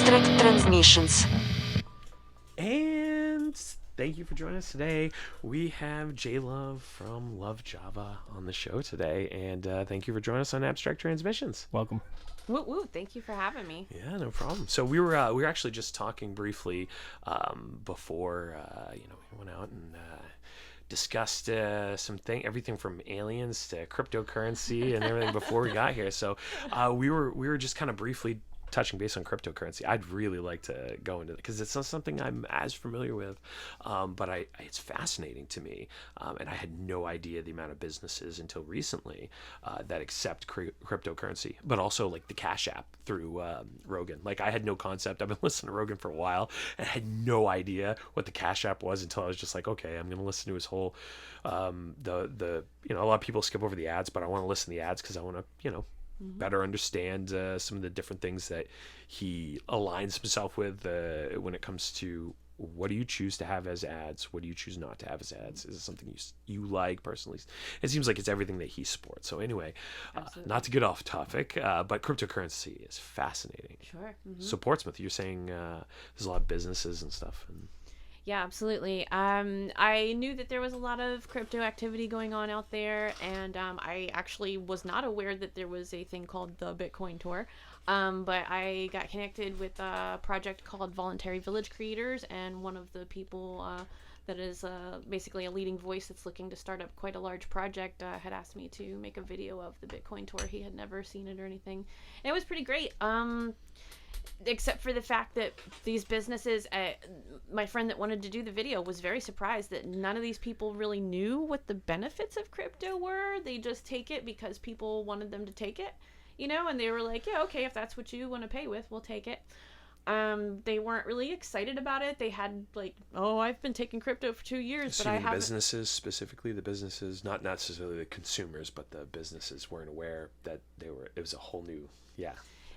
Abstract Transmissions. And thank you for joining us today. We have J-Love from Luv Java on the show today, and thank you for joining us on Abstract Transmissions. Welcome. Woo woo! Thank you for having me. Yeah, no problem. So we were actually just talking briefly before we went out and discussed everything from aliens to cryptocurrency and everything before we got here. So we were just kind of briefly touching base on cryptocurrency. I'd really like to go into it because it's not something I'm as familiar with, but it's fascinating to me, and I had no idea the amount of businesses until recently that accept cryptocurrency, but also like the Cash App through Rogan. Like I had no concept. I've been listening to Rogan for a while and I had no idea what the Cash App was until I was just like, okay, I'm going to listen to his whole a lot of people skip over the ads, but I want to listen to the ads because I want to better understand some of the different things that he aligns himself with when it comes to what do you choose to have as ads, what do you choose not to have as ads. Is it something you like personally? It seems like it's everything that he supports. So anyway, not to get off topic, but cryptocurrency is fascinating. Sure. Mm-hmm. So Portsmouth, you're saying there's a lot of businesses and stuff. Yeah, absolutely. I knew that there was a lot of crypto activity going on out there, and I actually was not aware that there was a thing called the Bitcoin Tour. But I got connected with a project called Voluntary Village Creators, and one of the people that is basically a leading voice that's looking to start up quite a large project had asked me to make a video of the Bitcoin Tour. He had never seen it or anything. And it was pretty great. Except for the fact that these businesses, my friend that wanted to do the video was very surprised that none of these people really knew what the benefits of crypto were. They just take it because people wanted them to take it, and they were like, yeah, okay, if that's what you want to pay with, we'll take it. They weren't really excited about it. They had like, oh, I've been taking crypto for 2 years, but I haven't. Businesses, specifically the businesses, not necessarily the consumers, but the businesses weren't aware that it was a whole new,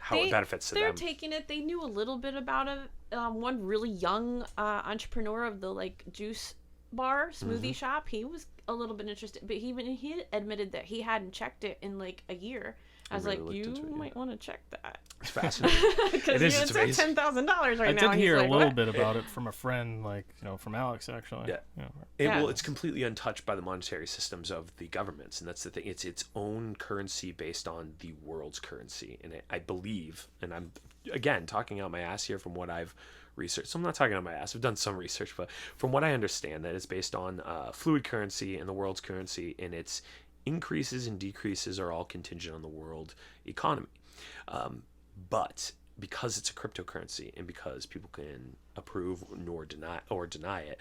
how it benefits to them. They're taking it. They knew a little bit about it. One really young entrepreneur of the juice bar, smoothie shop, he was a little bit interested, but he admitted that he hadn't checked it in a year. I was like, you might want to check that. It's fascinating. Because it's at $10,000 right now. I did hear a little what? bit about it from a friend, from Alex, actually. Yeah. Well, it's completely untouched by the monetary systems of the governments, and that's the thing. It's its own currency based on the world's currency, and I believe, and I'm again talking out my ass here from what I've researched. So I'm not talking out my ass. I've done some research, but from what I understand, that it's based on fluid currency and the world's currency, and its increases and decreases are all contingent on the world economy. But because it's a cryptocurrency and because people can approve nor deny it,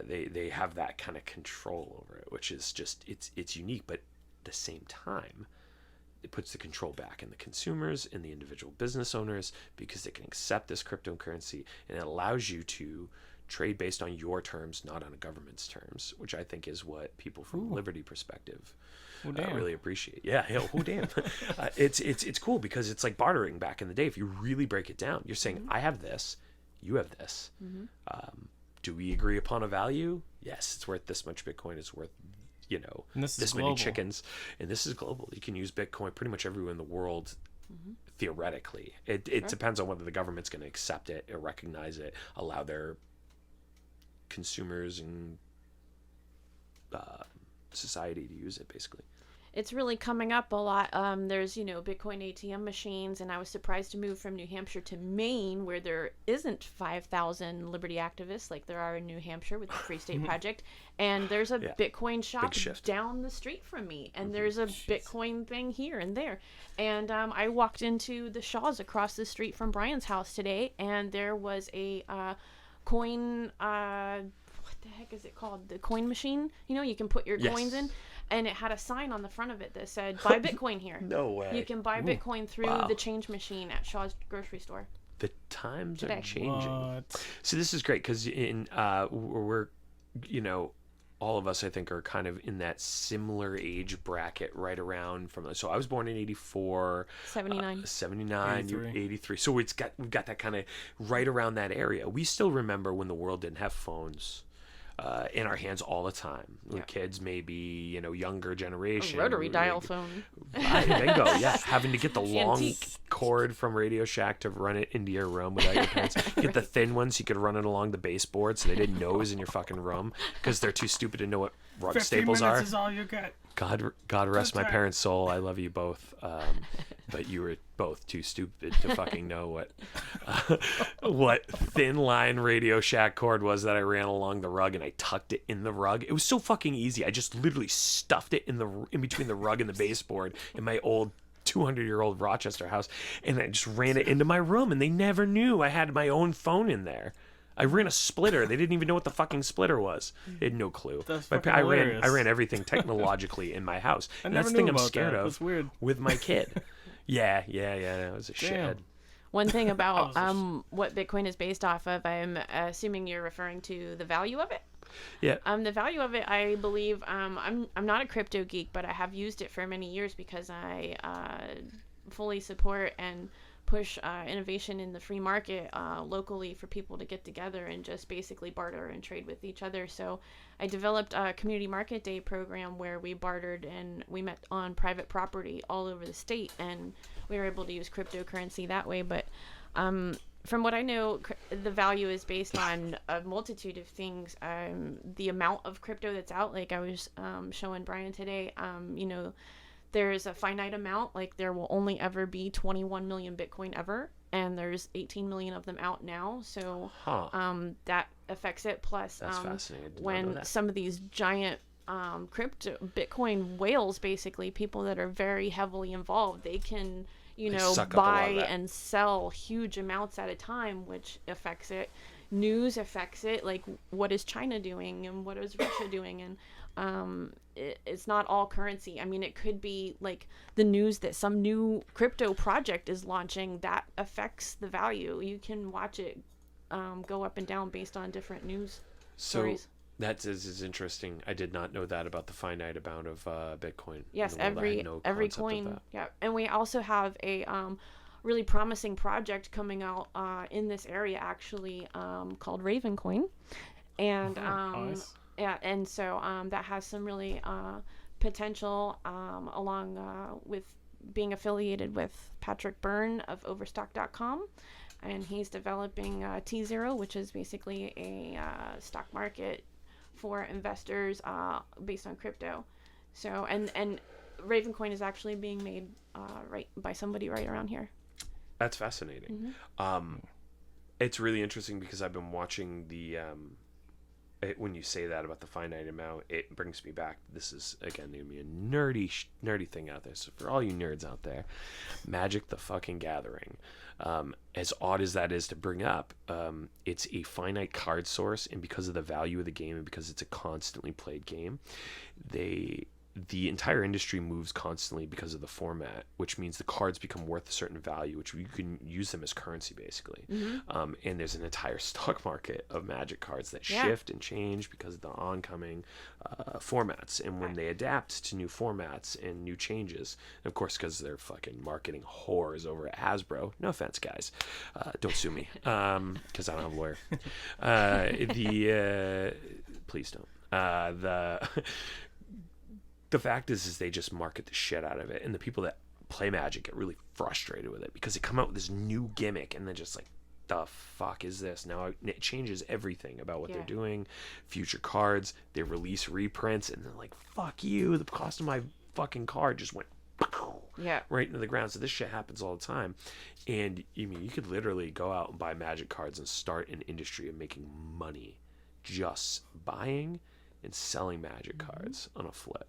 they have that kind of control over it, which is just it's unique. But at the same time, it puts the control back in the consumers and the individual business owners because they can accept this cryptocurrency, and it allows you to trade based on your terms, not on a government's terms, which I think is what people from a liberty perspective really appreciate. Yeah, damn. It's cool because it's like bartering back in the day. If you really break it down, you're saying, I have this, you have this. Do we agree upon a value? Yes, it's worth this much Bitcoin. It's worth, this many chickens. And this is global. You can use Bitcoin pretty much everywhere in the world. Theoretically, it depends on whether the government's going to accept it or recognize it, allow their consumers and society to use it, basically. It's really coming up a lot. There's, Bitcoin ATM machines, and I was surprised to move from New Hampshire to Maine, where there isn't 5,000 liberty activists like there are in New Hampshire with the Free State Project. And there's a Bitcoin shop down the street from me, and there's a Bitcoin thing here and there. And I walked into the Shaws across the street from Brian's house today, and there was a coin, what the heck is it called? The coin machine. You can put your coins in. And it had a sign on the front of it that said, buy Bitcoin here. No way. You can buy Bitcoin through the change machine at Shaw's grocery store. The times are changing. What? So this is great because we're, all of us, I think, are kind of in that similar age bracket right around so I was born in 84. 79. 79, you're 83. So we've got that kind of right around that area. We still remember when the world didn't have phones in our hands all the time. Yeah. Kids, maybe, younger generation. A rotary dial phone. Right, bingo, yeah. Having to get the long Antique. cord from Radio Shack to run it into your room without your parents. Get the thin ones, you could run it along the baseboard so they didn't know it was in your fucking room because they're too stupid to know what rug staples are. Is all you get. God rest my parents' soul. I love you both, but you were both too stupid to fucking know what thin line Radio Shack cord was that I ran along the rug and I tucked it in the rug. It was so fucking easy. I just literally stuffed it in between the rug and the baseboard in my old 200-year-old Rochester house, and I just ran it into my room, and they never knew I had my own phone in there. I ran a splitter. They didn't even know what the fucking splitter was. They had no clue. I ran everything technologically in my house. And that's the thing I'm scared of with my kid. Yeah. It was a shed. One thing about what Bitcoin is based off of, I'm assuming you're referring to the value of it. Yeah. The value of it, I believe, I'm not a crypto geek, but I have used it for many years because I fully support and push innovation in the free market locally for people to get together and just basically barter and trade with each other. So I developed a community market day program where we bartered and we met on private property all over the state, and we were able to use cryptocurrency that way. But from what I know, the value is based on a multitude of things. The amount of crypto that's out, like I was showing Brian today, there's a finite amount, like there will only ever be 21 million Bitcoin ever, and there's 18 million of them out now. So that affects it. Plus, when some of these giant crypto Bitcoin whales, basically people that are very heavily involved, they can buy and sell huge amounts at a time, which affects it. News affects it, like what is China doing and what is Russia doing, and it's not all currency. I mean, it could be like the news that some new crypto project is launching that affects the value. You can watch it go up and down based on different news stories. That is interesting. I did not know that about the finite amount of Bitcoin. Yes, every coin. Yeah, and we also have a really promising project coming out in this area, actually, called Ravencoin, and nice. Yeah, and so that has some really potential, along with being affiliated with Patrick Byrne of Overstock.com, and he's developing T0, which is basically a stock market for investors based on crypto. So and Ravencoin is actually being made right by somebody right around here. That's fascinating. Mm-hmm. It's really interesting because I've been watching the when you say that about the finite amount, it brings me back. This is again going to be a nerdy thing out there. So for all you nerds out there, Magic the fucking Gathering, as odd as that is to bring up, it's a finite card source, and because of the value of the game and because it's a constantly played game, the entire industry moves constantly because of the format, which means the cards become worth a certain value, which you can use them as currency basically. Mm-hmm. And there's an entire stock market of Magic cards that shift and change because of the oncoming formats, and when they adapt to new formats and new changes, and of course because they're fucking marketing whores over at Hasbro. No offense, guys, don't sue me because I don't have a lawyer. Please don't. The fact is they just market the shit out of it, and the people that play Magic get really frustrated with it because they come out with this new gimmick and then just like, the fuck is this now? It changes everything about what they're doing. Future cards, they release reprints, and they're like, fuck you, the cost of my fucking card just went right into the ground. So this shit happens all the time, and you could literally go out and buy Magic cards and start an industry of making money just buying and selling Magic cards on a flip.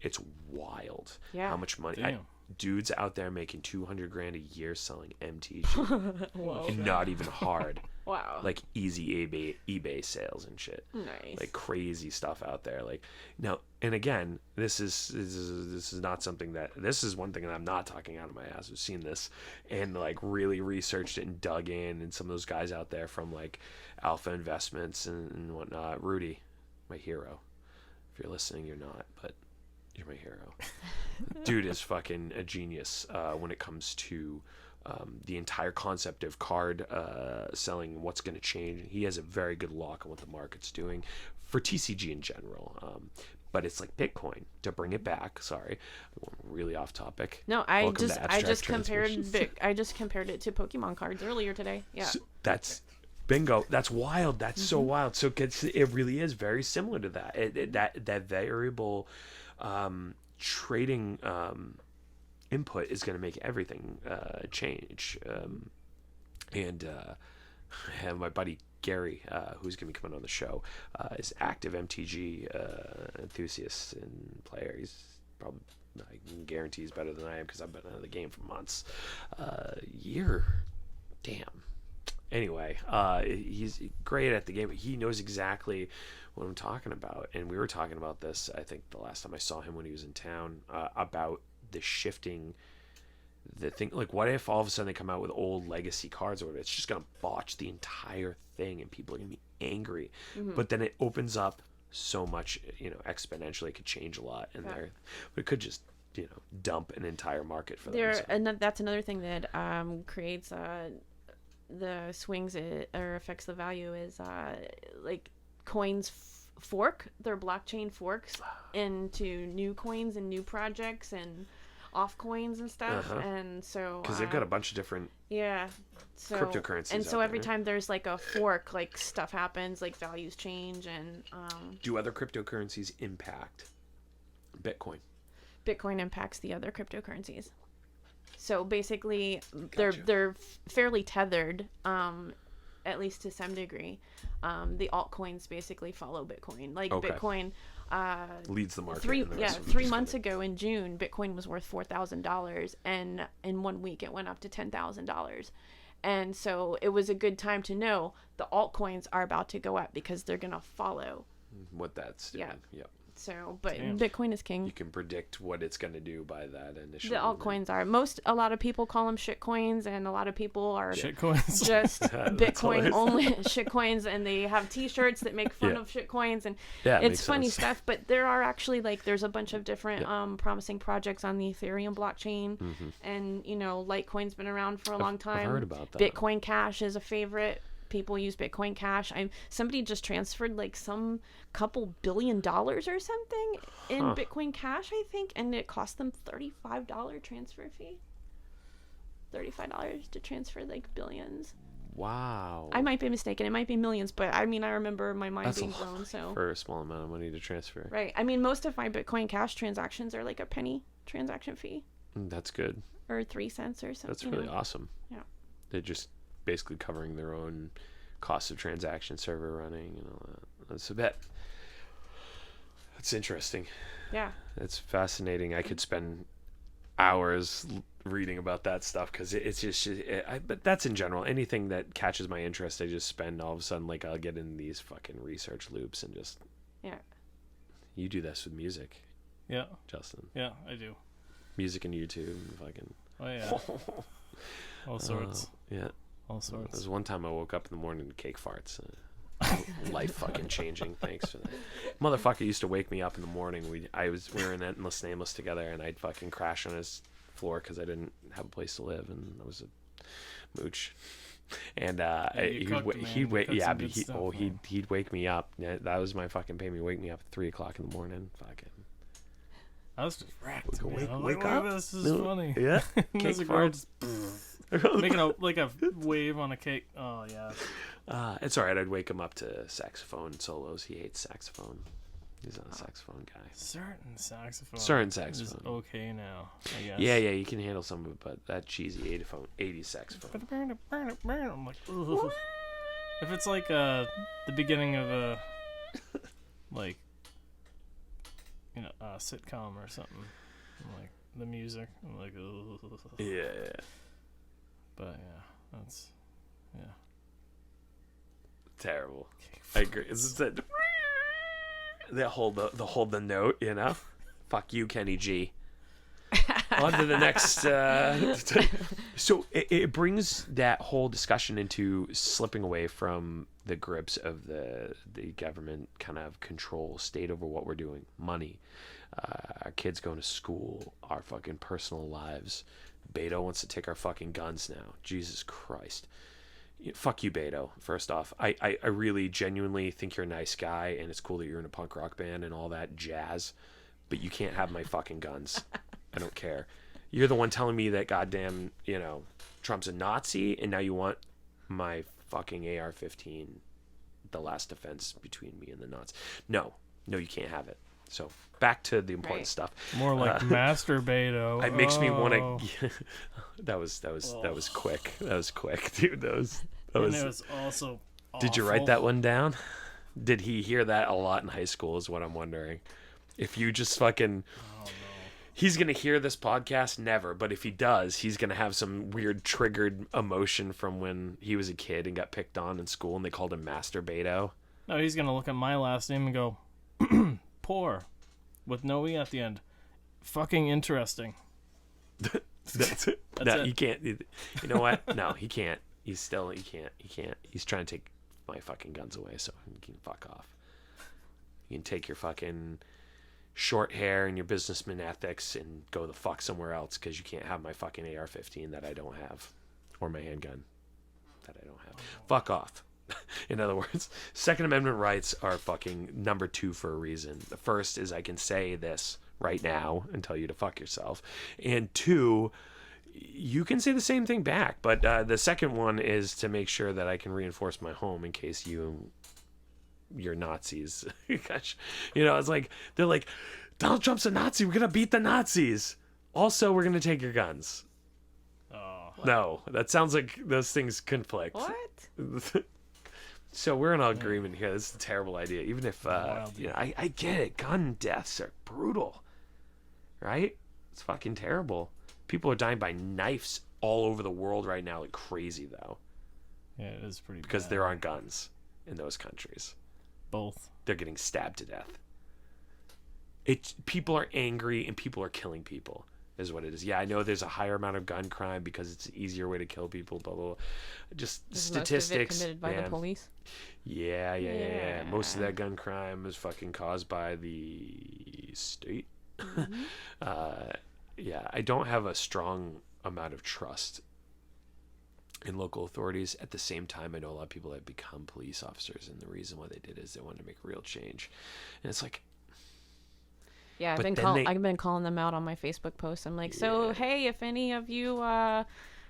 It's wild how much money dudes out there making $200,000 a year selling MTG. And not even hard. Wow. Like easy eBay sales and shit. Nice. Like crazy stuff out there. Like now, and again, this is not something that, this is one thing that I'm not talking out of my ass. I've seen this and like really researched it and dug in, and some of those guys out there from like Alpha Investments and whatnot. Rudy, my hero. If you're listening, you're not, but you're my hero. Dude is fucking a genius when it comes to the entire concept of card selling and what's going to change. He has a very good lock on what the market's doing for TCG in general. but it's like Bitcoin. To bring it back, sorry, we're really off topic. No, Welcome to I Abstract just compared Transmissions. I just compared it to Pokemon cards earlier today. Yeah. So that's bingo. That's wild. That's so wild. So it really is very similar to that. That variable trading input is going to make everything change. And I have my buddy Gary, who's going to be coming on the show, is active MTG enthusiast and player. He's probably, I can guarantee he's better than I am because I've been out of the game for months. Year. Damn. Anyway, he's great at the game, but he knows exactly what I'm talking about. And we were talking about this, I think, the last time I saw him when he was in town, about the shifting the thing. Like, what if all of a sudden they come out with old legacy cards or whatever? It's just going to botch the entire thing and people are going to be angry. But then it opens up so much, exponentially. It could change a lot in there. But it could just, dump an entire market for them. And that's another thing that creates the swings or affects the value is like coins fork their blockchain forks into new coins and new projects and off coins and stuff. And so because they've got a bunch of different cryptocurrencies, and so every time there's like a fork, like stuff happens, like values change. And do other cryptocurrencies impact Bitcoin? Bitcoin impacts the other cryptocurrencies. So basically, Gotcha. they're fairly tethered, at least to some degree. The altcoins basically follow Bitcoin. Like Okay. Bitcoin Leads the market. 3 months ago in June, Bitcoin was worth $4,000, and in 1 week it went up to $10,000. And so it was a good time to know the altcoins are about to go up because they're gonna follow. What that's doing. Yeah. Yep. So, but Damn. Bitcoin is king. You can predict what it's going to do by that initial. The altcoins are a lot of people call them shit coins, and a lot of people are Shit coins. just Bitcoin hilarious. only shit coins, and they have T-shirts that make fun Yeah. of shit coins, and Yeah, it it's makes funny sense. stuff. But there are actually there's a bunch of different promising projects on the Ethereum blockchain, and Litecoin's been around for a long time. I've heard about that. Bitcoin Cash is a favorite. People use Bitcoin Cash. Somebody just transferred like some couple $1 billion or something in Bitcoin Cash, I think, and it cost them $35 transfer fee. $35 to transfer like billions. Wow. I might be mistaken. It might be millions, but I remember my mind That's being a lot blown. So for a small amount of money to transfer. right. Most of my Bitcoin Cash transactions are like a penny transaction fee That's good. or 3 cents or something. That's really awesome. Yeah. They're just basically covering their own cost of transaction, server running, and all that. That's a bit. That's interesting. Yeah. That's fascinating. I could spend hours reading about that stuff because it's just. But that's in general. Anything that catches my interest, I just spend all of a sudden like I'll get in these fucking research loops and just. Yeah. You do this with music, Yeah. Justin. Yeah, I do. Music and YouTube, and fucking. Oh yeah. All sorts. Yeah. All There sorts. was one time I woke up in the morning to cake farts. Life fucking changing. Thanks for that. Motherfucker used to wake me up in the morning. We were in Endless Nameless together, and I'd fucking crash on his floor because I didn't have a place to live, and I was a mooch. And you cooked, man. he'd You wake cooked yeah, some but good stuff, he'd wake me up. Yeah, that was my fucking payment. Wake me up at 3:00 in the morning. Fucking. I was just wrecked. Man. Wake- I was wake like, look up. at this is No. funny. Yeah. And there's a Cake girl farts. just making a wave on a cake. Oh yeah. It's all right. I'd wake him up to saxophone solos. He hates saxophone. He's not a saxophone guy. Certain saxophone. Certain Is saxophone. okay now, I guess. Yeah, you can handle some of it, but that cheesy 80s saxophone. I'm like, ugh. If it's like the beginning of a like a sitcom or something, I'm like the music, I'm like, ugh. Yeah. But yeah, that's Terrible. I agree. It's that they hold the note, Fuck you, Kenny G. On to the next. So it brings that whole discussion into slipping away from the grips of the government kind of control state over what we're doing. Money. Our kids going to school. Our fucking personal lives. Beto wants to take our fucking guns now. Jesus Christ. Fuck you, Beto. First off, I really genuinely think you're a nice guy, and it's cool that you're in a punk rock band and all that jazz, but you can't have my fucking guns. I don't care. You're the one telling me that goddamn, Trump's a Nazi, and now you want my fucking AR-15, the last defense between me and the Nazis. No, you can't have it. So back to the important stuff. More like masturbato. It makes me want to. That was quick. That was quick, dude. That was. And it was also awful. Did you write that one down? Did he hear that a lot in high school? Is what I'm wondering. If you just fucking. Oh, no. He's gonna hear this podcast, never. But if he does, he's gonna have some weird triggered emotion from when he was a kid and got picked on in school, and they called him masturbato. No, he's gonna look at my last name and go, poor, with no e at the end. Fucking interesting. That's it. No, you can't. You know what? No, he can't. He can't. He's trying to take my fucking guns away, so he can fuck off. You can take your fucking short hair and your businessman ethics and go the fuck somewhere else, because you can't have my fucking AR-15 that I don't have, or my handgun that I don't have. Fuck off. In other words, Second Amendment rights are fucking number 2 for a reason. The first is I can say this right now and tell you to fuck yourself. And 2, you can say the same thing back. But the second one is to make sure that I can reinforce my home in case you're Nazis. Gosh, it's like, they're like, Donald Trump's a Nazi. We're going to beat the Nazis. Also, we're going to take your guns. Oh. No, that sounds like those things conflict. What? So we're in agreement here. This is a terrible idea. Even if, I get it. Gun deaths are brutal, right? It's fucking terrible. People are dying by knives all over the world right now like crazy, though. Yeah, it is pretty because bad. there aren't guns in those countries. Both. They're getting stabbed to death. People are angry and people are killing people. Is what it is. Yeah, I know there's a higher amount of gun crime because it's an easier way to kill people, blah, blah, blah. Just statistics. Most of it committed by the police? Yeah. Most of that gun crime is fucking caused by the state. Mm-hmm. I don't have a strong amount of trust in local authorities. At the same time, I know a lot of people have become police officers, and the reason why they did is they wanted to make real change. And it's like, yeah, I've been calling them out on my Facebook posts. I'm like, so hey, if any of you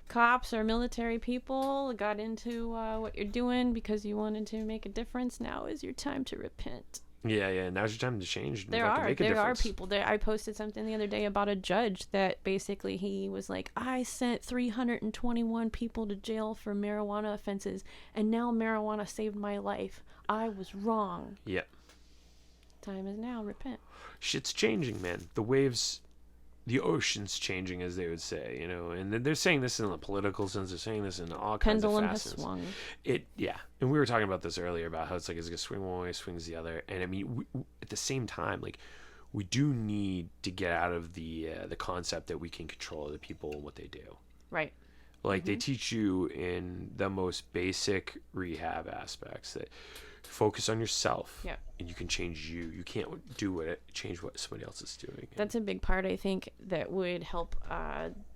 cops or military people got into what you're doing because you wanted to make a difference, now is your time to repent. Yeah. Now's your time to change. There are people there. I posted something the other day about a judge that basically he was like, I sent 321 people to jail for marijuana offenses, and now marijuana saved my life. I was wrong. Yep. Time is now. Repent. Shit's changing, man. The ocean's changing, as they would say, and they're saying this in a political sense. They're saying this in all kinds of facets. Pendulum has swung. And we were talking about this earlier about how it's like it's gonna swing one way, swings the other. And I mean, at the same time, like, we do need to get out of the concept that we can control other people and what they do. Right. Like, they teach you in the most basic rehab aspects that focus on yourself. Yeah. And you can change you. You can't change what somebody else is doing. That's a big part, I think, that would help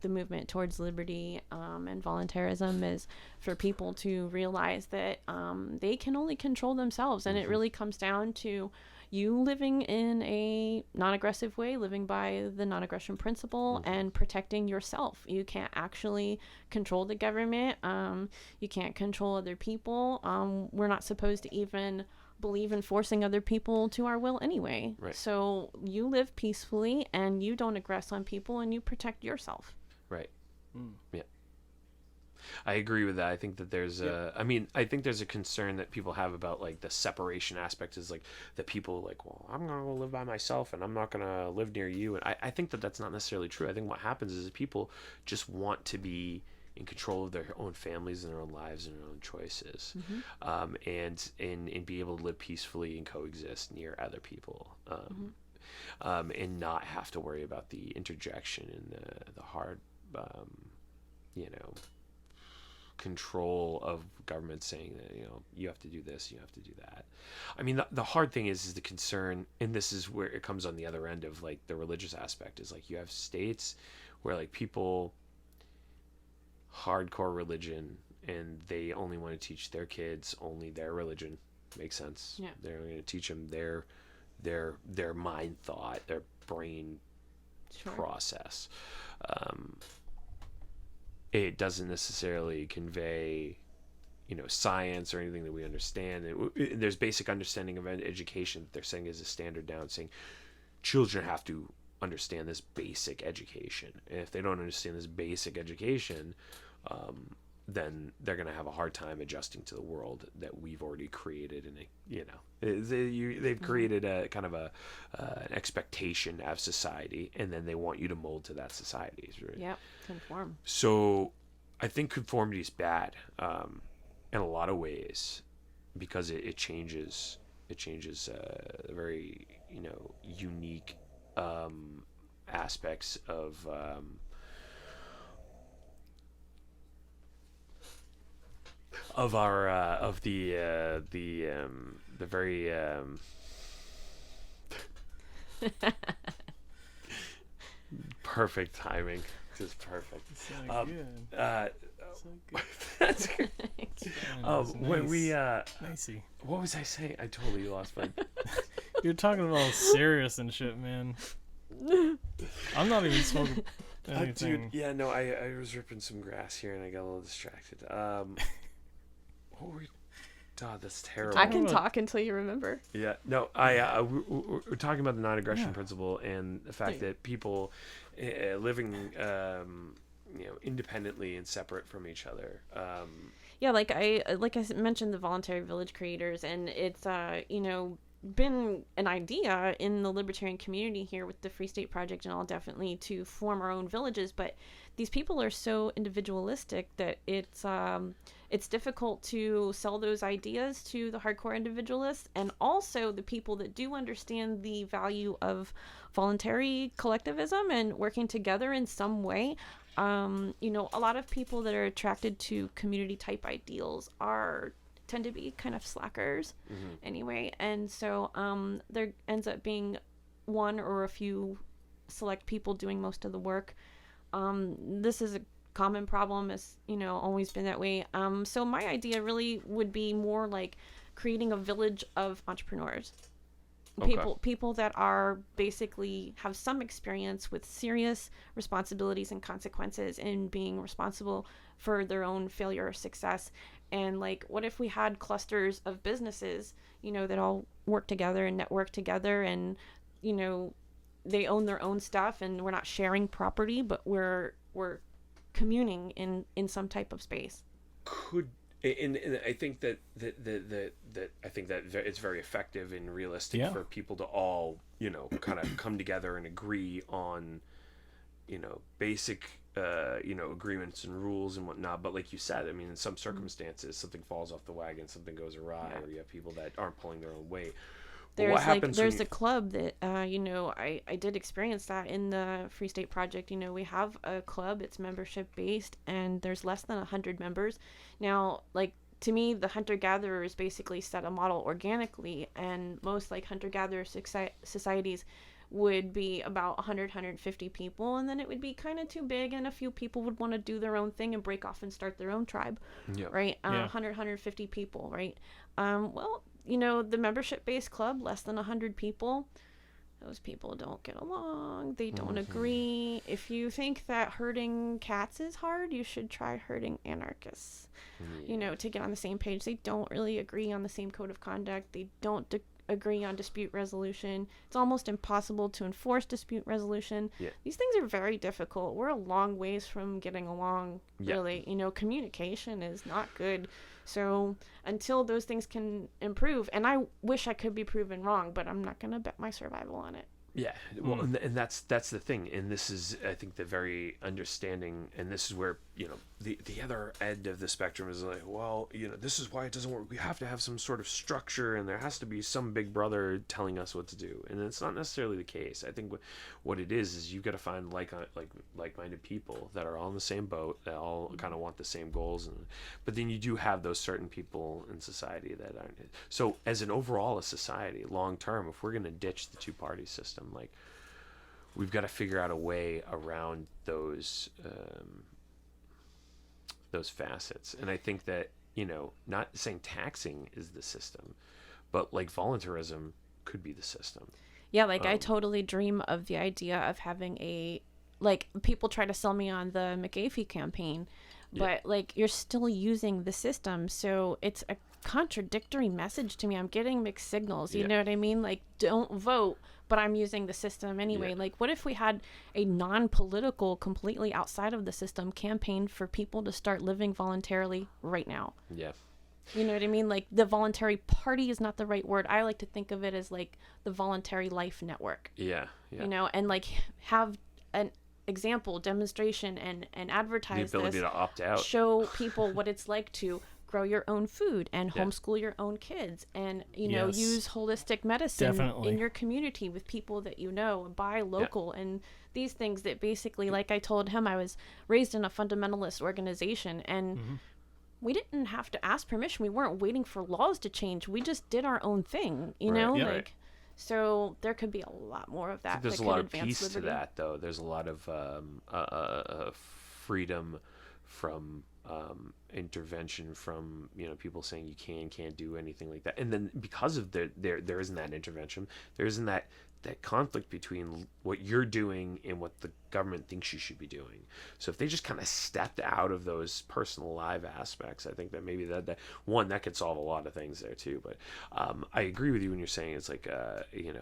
the movement towards liberty and voluntarism, is for people to realize that they can only control themselves. And it really comes down to you living in a non-aggressive way, living by the non-aggression principle, and protecting yourself. You can't actually control the government. You can't control other people. We're not supposed to even believe in forcing other people to our will anyway. Right. So you live peacefully and you don't aggress on people and you protect yourself. Right. Yeah. I agree with that. I think that there's I think there's a concern that people have about, like, the separation aspect, is like that people like, well, I'm going to go live by myself and I'm not going to live near you. And I think that that's not necessarily true. I think what happens is people just want to be in control of their own families and their own lives and their own choices, and be able to live peacefully and coexist near other people, and not have to worry about the interjection and the hard, control of government saying that, you have to do this, you have to do that. I mean, the hard thing is the concern, and this is where it comes on the other end of, like, the religious aspect, is like, you have states where, like, people, hardcore religion and they only want to teach their kids only their religion. Makes sense. Yeah. They're going to teach them their mind thought, their brain process. It doesn't necessarily convey, science or anything that we understand. There's basic understanding of education that they're saying is a standard down, saying children have to understand this basic education. And if they don't understand this basic education, then they're going to have a hard time adjusting to the world that we've already created. And they've created a kind of an expectation of society, and then they want you to mold to that society. Right? Yep, conform. So I think conformity is bad in a lot of ways, because it changes very unique aspects of our of the very perfect timing, just perfect. So good. So good. That's good. When we Nicey. what was I saying? I totally lost my. You're talking about all serious and shit, man. I'm not even smoking anything. Dude, yeah, no, I was ripping some grass here and I got a little distracted. What were we? God, that's terrible. I can talk until you remember. Yeah, no, we're talking about the non-aggression principle and the fact that people living, independently and separate from each other. Yeah, like I mentioned, the voluntary village creators, and it's been an idea in the libertarian community here with the Free State Project and all, definitely to form our own villages, but these people are so individualistic that it's difficult to sell those ideas to the hardcore individualists, and also the people that do understand the value of voluntary collectivism and working together in some way. A lot of people that are attracted to community type ideals tend to be kind of slackers anyway, and so there ends up being one or a few select people doing most of the work. This is a common problem, has always been that way. So my idea really would be more like creating a village of entrepreneurs. People that are basically have some experience with serious responsibilities and consequences in being responsible for their own failure or success. And like, what if we had clusters of businesses, that all work together and network together, and they own their own stuff, and we're not sharing property, but we're communing in some type of space. And I think that it's very effective and realistic for people to all, kind of come together and agree on, basic, agreements and rules and whatnot. But like you said, I mean, in some circumstances, something falls off the wagon, something goes awry, or you have people that aren't pulling their own weight. There's a club that I did experience that in the Free State Project. We have a club, it's membership based, and there's less than 100 members. Now, like, to me, the hunter-gatherers basically set a model organically, and most like hunter-gatherer societies would be about 150 people, and then it would be kind of too big, and a few people would want to do their own thing and break off and start their own tribe, right? 150 people, right? The membership-based club, less than 100 people, those people don't get along. They don't agree. If you think that herding cats is hard, you should try herding anarchists, to get on the same page. They don't really agree on the same code of conduct. They don't agree on dispute resolution. It's almost impossible to enforce dispute resolution. These things are very difficult. We're a long ways from getting along, really. Communication is not good. So until those things can improve, and I wish I could be proven wrong, but I'm not going to bet my survival on it. Yeah, well, and that's the thing, and this is, I think, the very understanding, and this is where the other end of the spectrum is like, well, this is why it doesn't work. We have to have some sort of structure, and there has to be some big brother telling us what to do, and it's not necessarily the case. I think what it is you've got to find like-minded people that are all in the same boat, that all kind of want the same goals, but then you do have those certain people in society that aren't. So as an overall a society, long term, if we're going to ditch the two-party system, like, we've got to figure out a way around those those facets. And I think that, not saying taxing is the system, but like voluntarism could be the system. Yeah, like I totally dream of the idea of having like people try to sell me on the McAfee campaign, but like you're still using the system, so it's a contradictory message to me. I'm getting mixed signals, you know what I mean? Like, don't vote, but I'm using the system anyway. Like, what if we had a non-political, completely outside of the system campaign for people to start living voluntarily right now? Yeah. You know what I mean? Like, the voluntary party is not the right word. I like to think of it as like the voluntary life network. Yeah. And like have an example, demonstration, and advertise the ability this, to opt out, show people what it's like to grow your own food and homeschool your own kids, and use holistic medicine in your community with people that buy local, and these things that basically, like I told him, I was raised in a fundamentalist organization, and we didn't have to ask permission. We weren't waiting for laws to change. We just did our own thing, so there could be a lot more of that. There's a lot of peace to that, though. There's a lot of freedom from intervention from people saying you can't do anything like that, and then because of there isn't that intervention, there isn't that conflict between what you're doing and what the government thinks you should be doing. So if they just kind of stepped out of those personal live aspects, I think that maybe that could solve a lot of things there too. But I agree with you when you're saying it's like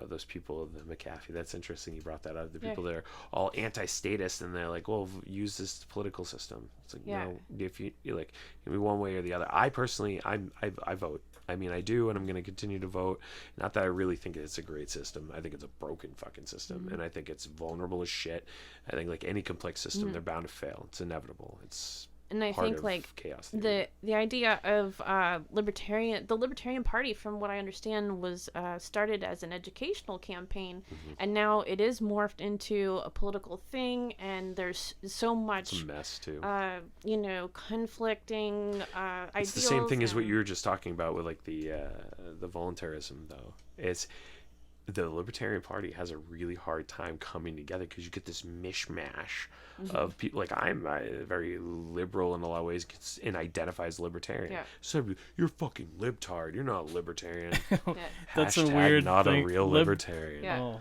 those people, the McAfee, that's interesting you brought that up, the people that are all anti-statist, and they're like, well, use this political system. It's like, no, if you like, give me one way or the other. I personally, I vote. I mean, I do, and I'm going to continue to vote. Not that I really think it's a great system. I think it's a broken fucking system, and I think it's vulnerable as shit. I think like any complex system, they're bound to fail. It's inevitable. It's And I think like chaos the idea of the Libertarian Party, from what I understand, was started as an educational campaign, and now it is morphed into a political thing. And there's so much it's a mess too. Conflicting ideals. It's the same thing as what you were just talking about with like the voluntarism, though. It's the Libertarian Party has a really hard time coming together because you get this mishmash of people. Like I'm very liberal in a lot of ways and identify as libertarian. Yeah. So you're fucking libtard. You're not a libertarian. That's a weird not thing. a real libertarian. Yeah.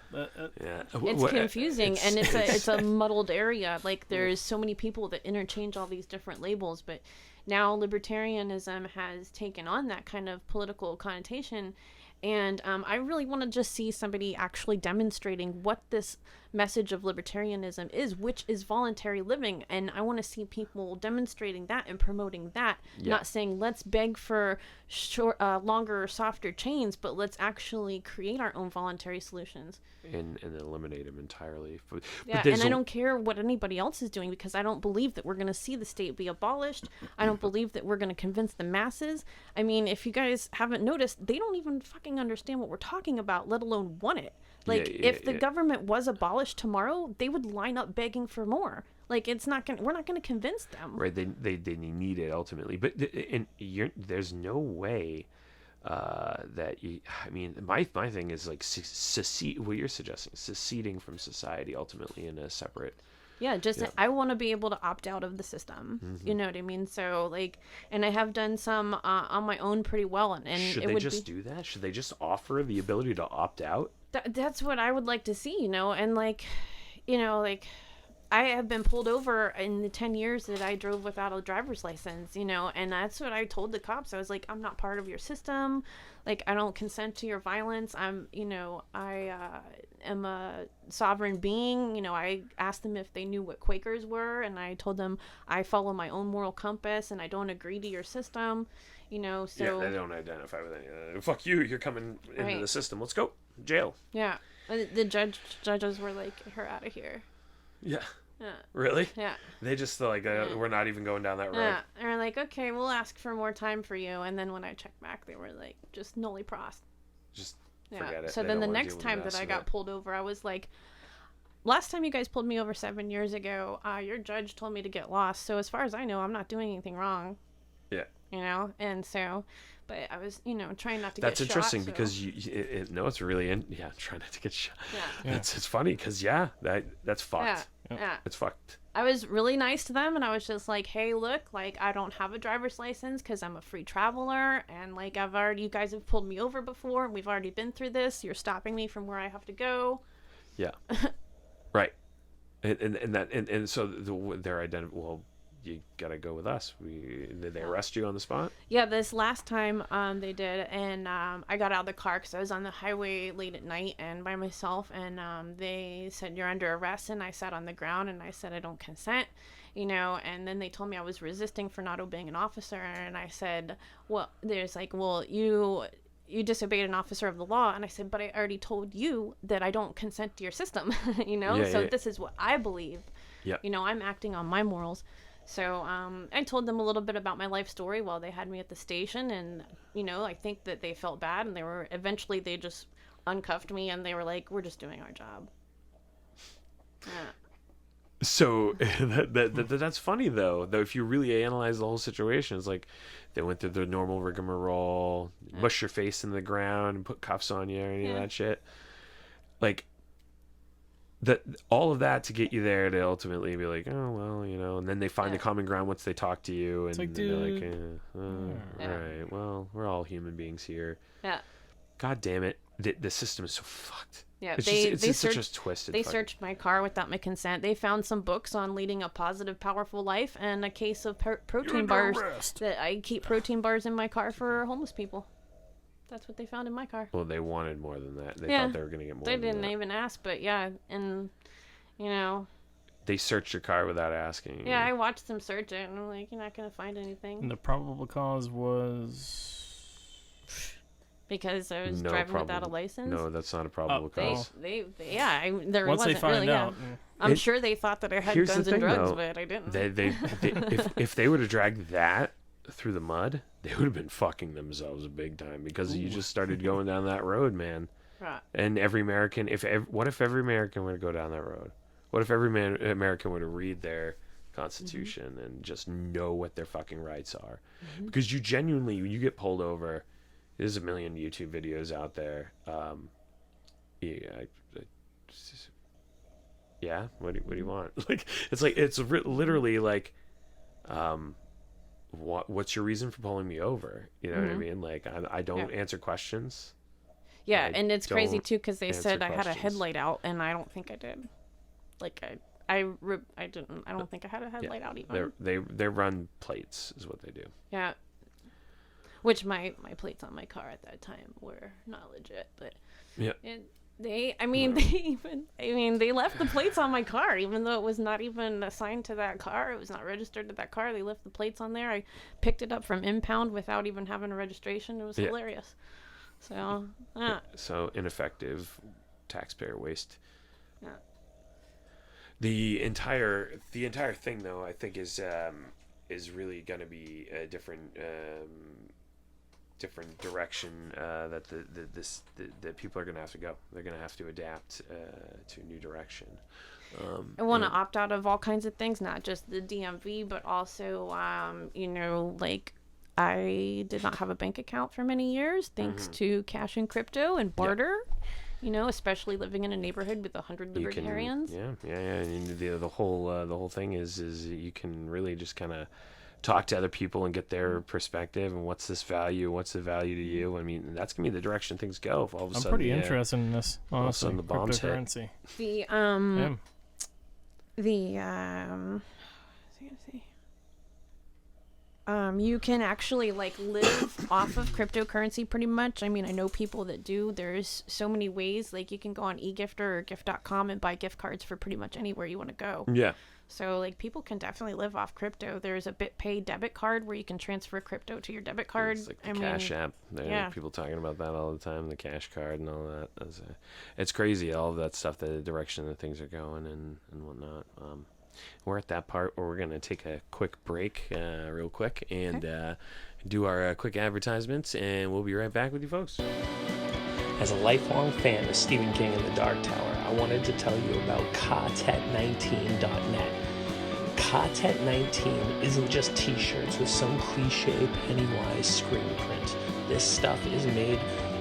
Yeah. It's confusing, and it's a muddled area. Like there's so many people that interchange all these different labels, but now libertarianism has taken on that kind of political connotation. And I really want to just see somebody actually demonstrating what this message of libertarianism is, which is voluntary living. And I want to see people demonstrating that and promoting that, not saying let's beg for longer, softer chains, but let's actually create our own voluntary solutions. And eliminate them entirely. But and I don't care what anybody else is doing, because I don't believe that we're going to see the state be abolished. I don't believe that we're going to convince the masses. I mean, if you guys haven't noticed, they don't even fucking understand what we're talking about, let alone want it. Like, if the government was abolished tomorrow, they would line up begging for more. Like, we're not going to convince them. Right, they need it ultimately. But there's no way that you, I mean, my thing is like secede, what you're suggesting, seceding from society ultimately in a separate. Yeah, I want to be able to opt out of the system. You know what I mean? So like, and I have done some on my own pretty well. And should they just do that? Should they just offer the ability to opt out? That's what I would like to see, and like, like I have been pulled over in the 10 years that I drove without a driver's license, and that's what I told the cops. I was like, I'm not part of your system. Like, I don't consent to your violence. I am a sovereign being. I asked them if they knew what Quakers were, and I told them I follow my own moral compass and I don't agree to your system, so. Yeah, they don't identify with any of that. Fuck you, you're coming into the system. Let's go. Jail. Yeah. The judges were like, her out of here. Yeah. Really? Yeah. They just like, we're not even going down that road. Yeah. They're like, okay, we'll ask for more time for you. And then when I checked back, they were like, just nully prost. Just forget it. So then the next time that I got pulled over, I was like, last time you guys pulled me over 7 years ago, your judge told me to get lost. So as far as I know, I'm not doing anything wrong. Yeah. And so, but I was, trying not to That's get shot. interesting because it's really try not to get shot. Yeah. It's funny because that's fucked. Yeah. It's fucked. I was really nice to them, and I was just like, hey, look, like, I don't have a driver's license because I'm a free traveler, and like, you guys have pulled me over before, and we've already been through this. You're stopping me from where I have to go. Yeah. Right. And so they're well, you gotta go with us. Did they arrest you on the spot? Yeah, this last time they did, and I got out of the car because I was on the highway late at night and by myself, and they said, you're under arrest, and I sat on the ground and I said I don't consent, and then they told me I was resisting for not obeying an officer, and I said, well, you disobeyed an officer of the law, and I said, but I already told you that I don't consent to your system, This is what I believe. Yeah. I'm acting on my morals. So I told them a little bit about my life story while they had me at the station, and I think that they felt bad, and they just uncuffed me, and they were like, we're just doing our job. Yeah. So that's funny though if you really analyze the whole situation. It's like they went through the normal rigmarole, mush your face in the ground and put cuffs on you or any of that shit, like that, all of that to get you there to ultimately be like, oh well, and then they find the common ground once they talk to you, and like, they're like, all right, well, we're all human beings here. Yeah. God damn it, the system is so fucked. Yeah, it's such a twisted. They searched my car without my consent. They found some books on leading a positive, powerful life, and a case of protein bars. That I keep protein bars in my car for homeless people. That's what they found in my car. Well, they wanted more than that. They thought they were going to get more. They didn't even ask, but yeah, and they searched your car without asking. Yeah, I watched them search it, and I'm like, you're not going to find anything. And the probable cause was because I was driving without a license. No, that's not a probable cause. There Once wasn't they find really. out, I'm sure they thought that I had guns and drugs, but I didn't. If they would have dragged that through the mud, they would have been fucking themselves big time, because you just started going down that road, man. Right. And every American, what if every American were to go down that road? What if every American were to read their Constitution and just know what their fucking rights are? Because you genuinely, you get pulled over. There's a million YouTube videos out there. What do you want? Like, it's literally like, what's your reason for pulling me over? You know what I mean? Like, I don't answer questions. Yeah, and it's crazy too, because they said I had a headlight out, and I don't think I did. Like, I didn't. I don't think I had a headlight out even. They run plates is what they do. Yeah. Which my plates on my car at that time were not legit, but they left the plates on my car, even though it was not even assigned to that car. It was not registered to that car. They left the plates on there. I picked it up from impound without even having a registration. It was hilarious. So, So ineffective, taxpayer waste. Yeah. The entire thing, though, I think is really going to be a different direction that people are going to have to go. They're going to have to adapt to a new direction. I want to opt out of all kinds of things, not just the DMV, but also, like, I did not have a bank account for many years, thanks to cash and crypto and barter. Especially living in a neighborhood with 100 libertarians. And the whole thing is you can really just kind of talk to other people and get their perspective and what's the value to you. I mean, that's gonna be the direction things go. If all of a sudden, I'm pretty interested in this, honestly. All of a sudden the bombs cryptocurrency. You can actually like live off of cryptocurrency pretty much. I mean, I know people that do. There's so many ways. Like, you can go on eGifter or gift.com and buy gift cards for pretty much anywhere you want to go. Yeah. So, like, people can definitely live off crypto. There's a BitPay debit card where you can transfer crypto to your debit card. It's like the Cash App. There are people talking about that all the time, the Cash Card and all that. It's crazy, all of that stuff, the direction that things are going and whatnot. We're at that part where we're going to take a quick break real quick and do our quick advertisements, and we'll be right back with you folks. As a lifelong fan of Stephen King and the Dark Tower, I wanted to tell you about Katet19.net. Katet19 isn't just t-shirts with some cliche Pennywise screen print. This stuff is made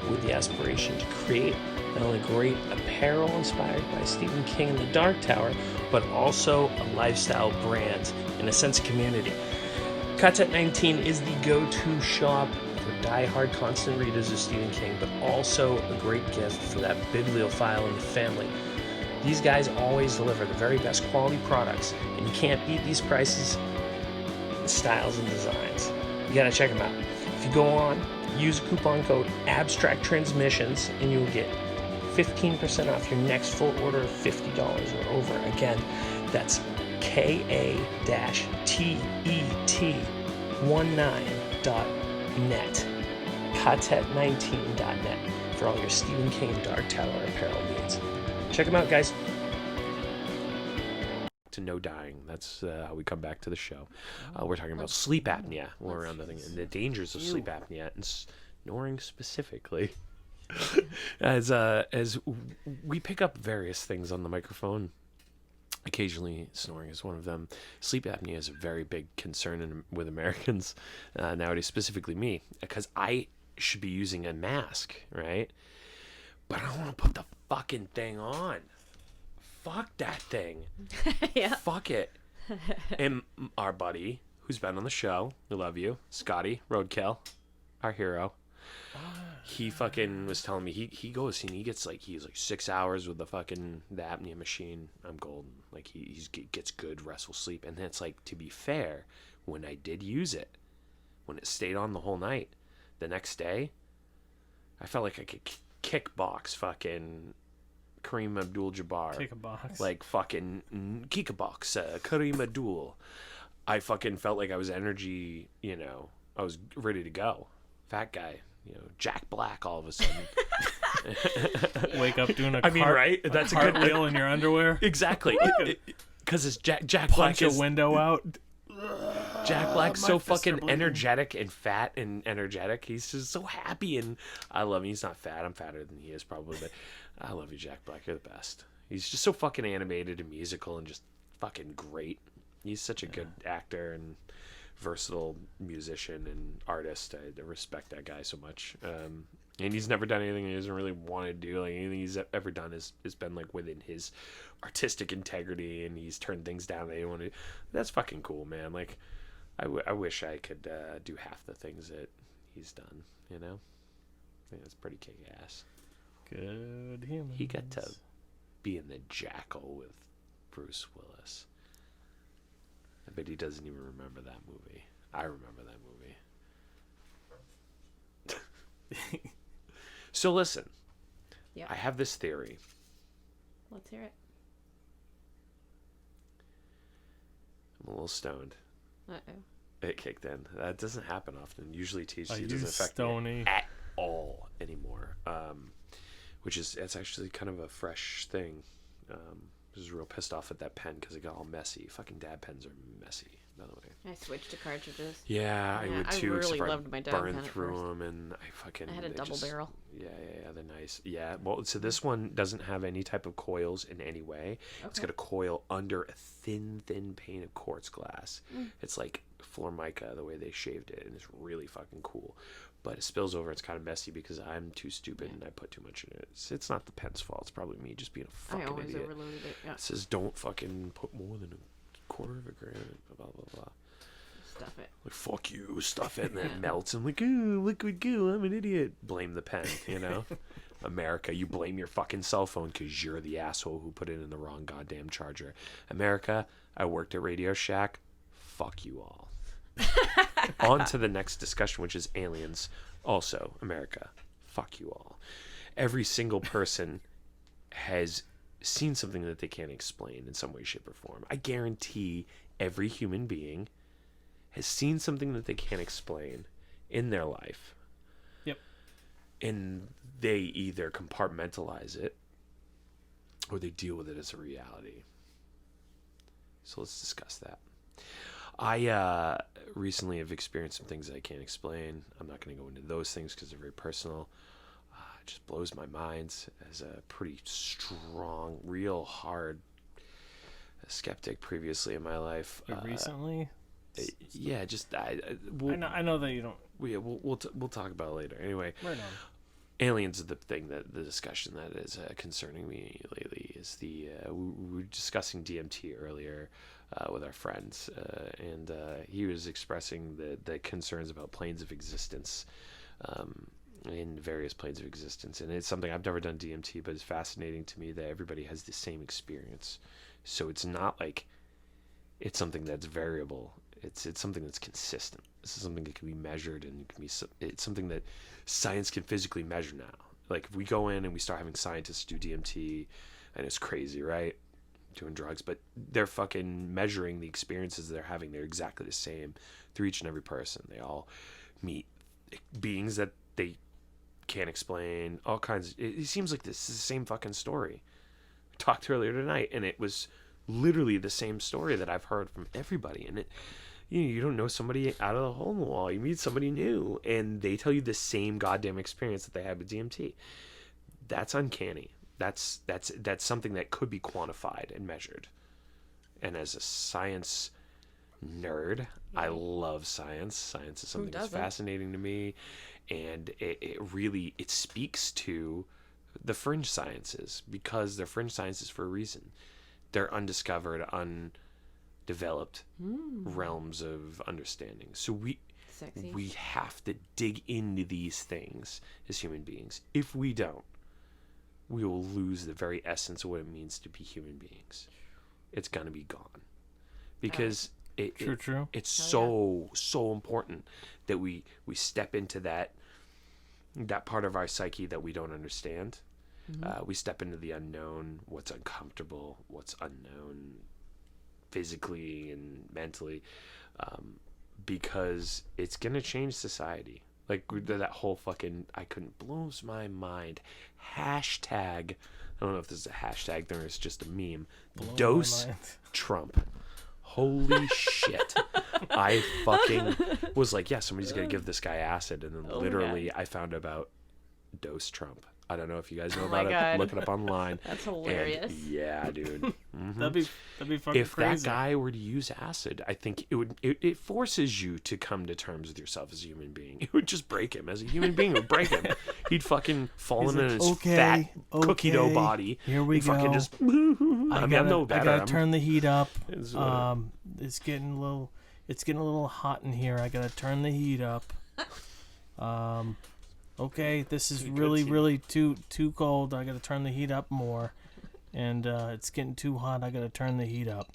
with the aspiration to create not only great apparel inspired by Stephen King and the Dark Tower, but also a lifestyle brand and a sense of community. Content 19 is the go-to shop for die-hard constant readers of Stephen King, but also a great gift for that bibliophile in the family. These guys always deliver the very best quality products, and you can't beat these prices, styles, and designs. You gotta check them out. If you go on, use coupon code ABSTRACTTRANSMISSIONS, and you'll get 15% off your next full order of $50 or over. Again, that's KA-TET19.net, katet19.net for all your Stephen King Dark Tower apparel needs. Check them out, guys. To no dying. That's how we come back to the show. We're talking about sleep apnea. We're around the thing and the dangers of sleep apnea and snoring specifically. As we pick up various things on the microphone. Occasionally, snoring is one of them. Sleep apnea is a very big concern with Americans nowadays, specifically me, because I should be using a mask, right? But I don't want to put the fucking thing on. Fuck that thing. Yeah. Fuck it. And our buddy, who's been on the show, we love you, Scotty Roadkill, our hero. He fucking was telling me he goes and he's like 6 hours with the apnea machine. I'm golden. Like he gets good restful sleep. And it's like, to be fair, when I did use it, when it stayed on the whole night, the next day, I felt like I could kickbox fucking Kareem Abdul-Jabbar. Kick a box. Like fucking kickbox Kareem Abdul. I fucking felt like I was energy, I was ready to go. Fat guy. Jack Black all of a sudden. Wake up doing a right? That's a good cartwheel in your underwear. Exactly. Because it's Jack Black Punch is a window out. Jack Black's so fucking bleeding. energetic and fat and energetic. He's just so happy, and I love him. He's not fat. I'm fatter than he is probably, but I love you, Jack Black. You're the best. He's just so fucking animated and musical and just fucking great. He's such a good actor and versatile musician and artist. I respect that guy so much. And he's never done anything he doesn't really want to do. Like anything he's ever done has been like within his artistic integrity, and he's turned things down that he didn't want to. That's fucking cool, man. Like I wish I could do half the things that he's done. I think it's pretty kick ass. Good humans. He got to be in the Jackal with Bruce Willis. I bet he doesn't even remember that movie. I remember that movie. So listen, Yep. I have this theory. Let's hear it. I'm a little stoned. Uh-oh. It kicked in. That doesn't happen often. Usually THC Are you doesn't affect stony? me at all anymore. It's actually kind of a fresh thing. I was real pissed off at that pen because it got all messy. Fucking dab pens are messy, by the way. I switched to cartridges. Yeah, I would too. I really except loved my dab burn pen at through first. them, and I had a double barrel. Yeah, they're nice. Yeah, well, so this one doesn't have any type of coils in any way. Okay. It's got a coil under a thin pane of quartz glass. It's like Formica, the way they shaved it, and it's really fucking cool. But it spills over. It's kind of messy because I'm too stupid and I put too much in it. It's not the pen's fault. It's probably me just being a fucking idiot. I always overloaded it. Yeah. It says don't fucking put more than a quarter of a gram. Blah blah blah. Stuff it. Like, fuck you, stuff it, and then it melts. And like, ooh, liquid goo, I'm an idiot. Blame the pen, America, you blame your fucking cell phone because you're the asshole who put it in the wrong goddamn charger. America, I worked at Radio Shack. Fuck you all. On to the next discussion, which is aliens. Also, America, fuck you all. Every single person has seen something that they can't explain in some way, shape, or form. I guarantee every human being has seen something that they can't explain in their life. Yep. And they either compartmentalize it or they deal with it as a reality. So let's discuss that. I recently have experienced some things that I can't explain. I'm not going to go into those things because they're very personal. It just blows my mind as a pretty strong, real hard skeptic previously in my life. Recently? Yeah, just I know that you don't. We'll talk about it later. Anyway, Right aliens are the thing that the discussion that is concerning me lately. Is we were discussing DMT earlier with our friends, and he was expressing the concerns about planes of existence, in various planes of existence. And it's something I've never done DMT, but it's fascinating to me that everybody has the same experience. So it's not like it's something that's variable. It's something that's consistent. This is something that can be measured, and it's something that science can physically measure now. Like if we go in and we start having scientists do DMT, and it's crazy, right? Doing drugs, but they're fucking measuring the experiences they're having. They're exactly the same through each and every person. They all meet beings that they can't explain, all kinds. It seems like this is the same fucking story. We talked earlier tonight, and it was literally the same story that I've heard from everybody. And you don't know somebody out of the hole in the wall. You meet somebody new, and they tell you the same goddamn experience that they had with DMT. That's uncanny. That's something that could be quantified and measured. And as a science nerd, I love science. Science is something that's fascinating to me, and it really speaks to the fringe sciences, because they're fringe sciences for a reason. They're undiscovered, undeveloped realms of understanding. So we have to dig into these things as human beings. If we don't, we will lose the very essence of what it means to be human beings. It's going to be gone. Because it's so important that we step into that part of our psyche that we don't understand. We step into the unknown, what's uncomfortable, what's unknown physically and mentally, because it's going to change society. Like that whole fucking, blows my mind. Hashtag, I don't know if this is a hashtag or it's just a meme. Dose Trump. Holy shit. I fucking was like, yeah, somebody's going to give this guy acid. And then literally I found about Dose Trump. I don't know if you guys know about it. Look it up online. That's hilarious. And yeah, dude. Mm-hmm. That'd be fucking if crazy. That guy were to use acid, I think it forces you to come to terms with yourself as a human being. It would just break him. As a human being, it would break him. He'd fucking fallen in his fat cookie dough body. Here we go. Fucking just, I'm no better. I gotta turn the heat up. It's getting a little hot in here. I gotta turn the heat up. Okay, this is really too cold. I gotta turn the heat up more, and it's getting too hot. I gotta turn the heat up.